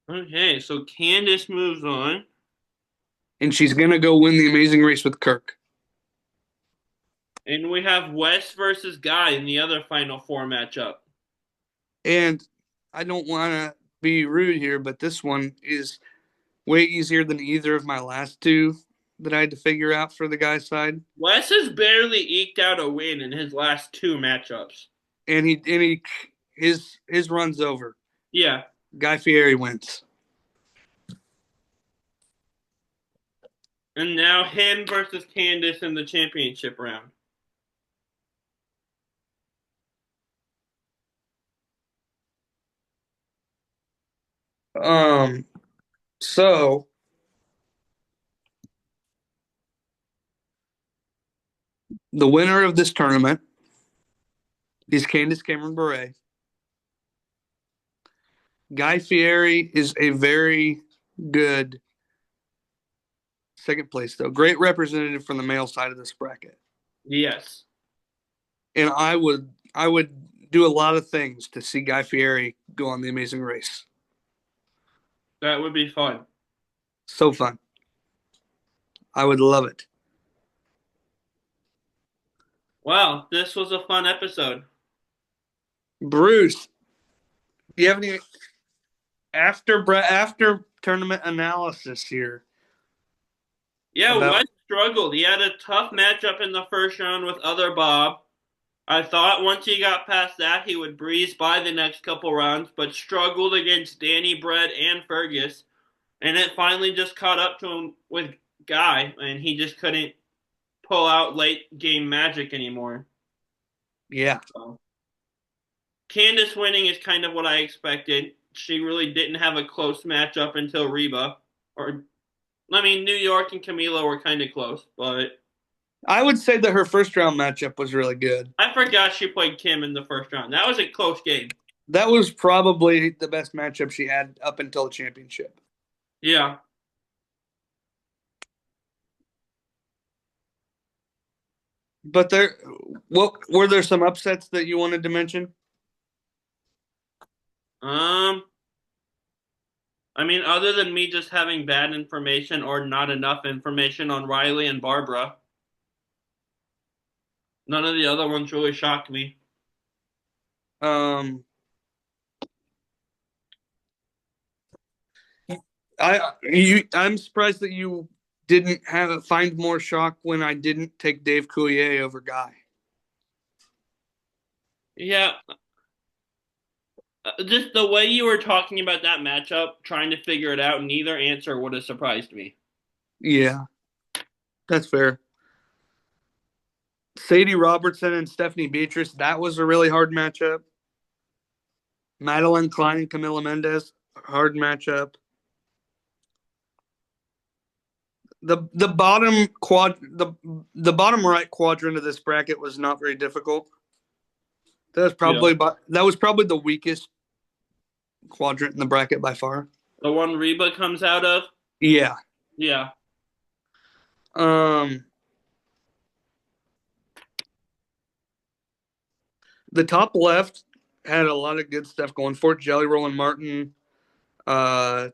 Okay, so Candice moves on. And she's going to go win the Amazing Race with Kirk. And we have Wes versus Guy in the other final four matchup. And I don't want to be rude here, but this one is way easier than either of my last two that I had to figure out for the guy's side. Wes has barely eked out a win in his last two matchups. And his run's over. Yeah. Guy Fieri wins. And now him versus Candice in the championship round. Um so the winner of this tournament is Candice Cameron Bure. Guy Fieri is a very good second place, though. Great representative from the male side of this bracket. Yes. And I would do a lot of things to see Guy Fieri go on the Amazing Race. That would be fun. So fun. I would love it. Wow, this was a fun episode. Bruce, do you have any after tournament analysis here Yeah, about? Wes struggled. He had a tough matchup in the first round with other Bob. I thought once he got past that, he would breeze by the next couple rounds, but struggled against Danny Brett and Fergus. And it finally just caught up to him with Guy, and he just couldn't pull out late game magic anymore. Yeah, So, Candace winning is kind of what I expected. She really didn't have a close matchup until Reba. Or, I mean, New York and Camila were kind of close, but I would say that her first round matchup was really good. I forgot she played Kim in the first round. That was a close game. That was probably the best matchup she had up until the championship. Yeah. But what were there some upsets that you wanted to mention? Um, I mean, other than me just having bad information or not enough information on Riley and Barbara, none of the other ones really shocked me. Um, I'm surprised that you didn't find more shock when I didn't take Dave Coulier over Guy. Yeah, just the way you were talking about that matchup, trying to figure it out, neither answer would have surprised me. Yeah, that's fair. Sadie Robertson and Stephanie Beatrice, that was a really hard matchup. Madeline Klein and Camila Mendez, hard matchup. The bottom right quadrant of this bracket was not very difficult. Yeah. That was probably the weakest quadrant in the bracket by far. The one Reba comes out of? Yeah. Yeah. Um the top left had a lot of good stuff going for it. Jelly Roll and Martin, uh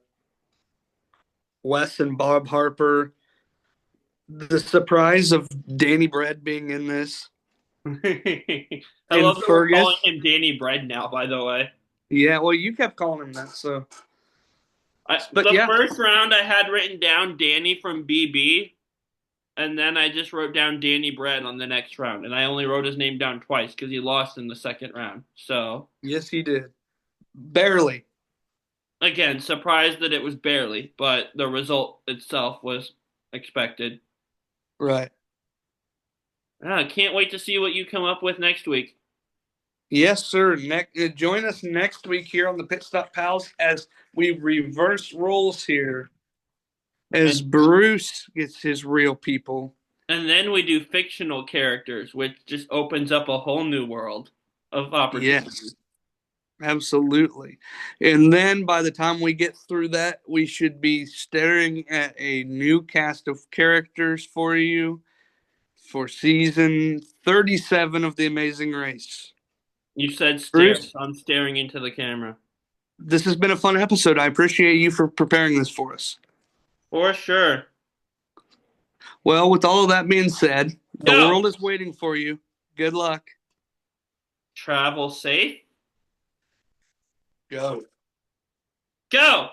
Wes and Bob Harper. The surprise of Danny Bread being in this. I And love that we're Fergus. calling him Danny Bread now, by the way. Yeah, well, you kept calling him that, so. But The yeah, first round I had written down Danny from BB, and then I just wrote down Danny Bread on the next round, and I only wrote his name down twice because he lost in the second round. So yes, he did. Barely. again, surprised that it was barely, but the result itself was expected. Right. Can't wait to see what you come up with next week. Yes, sir. Join us next week here on the Pitstop Pals as we reverse roles here, as And Bruce gets his real people. and then we do fictional characters, which just opens up a whole new world of opportunity. Yes, absolutely. And then by the time we get through that, we should be staring at a new cast of characters for you for season 37 of The Amazing Race. You said stare, Bruce, so I'm staring into the camera. this has been a fun episode. I appreciate you for preparing this for us. For sure. Well, with all of that being said, the Go. world is waiting for you. Good luck. Travel safe. Go. Go.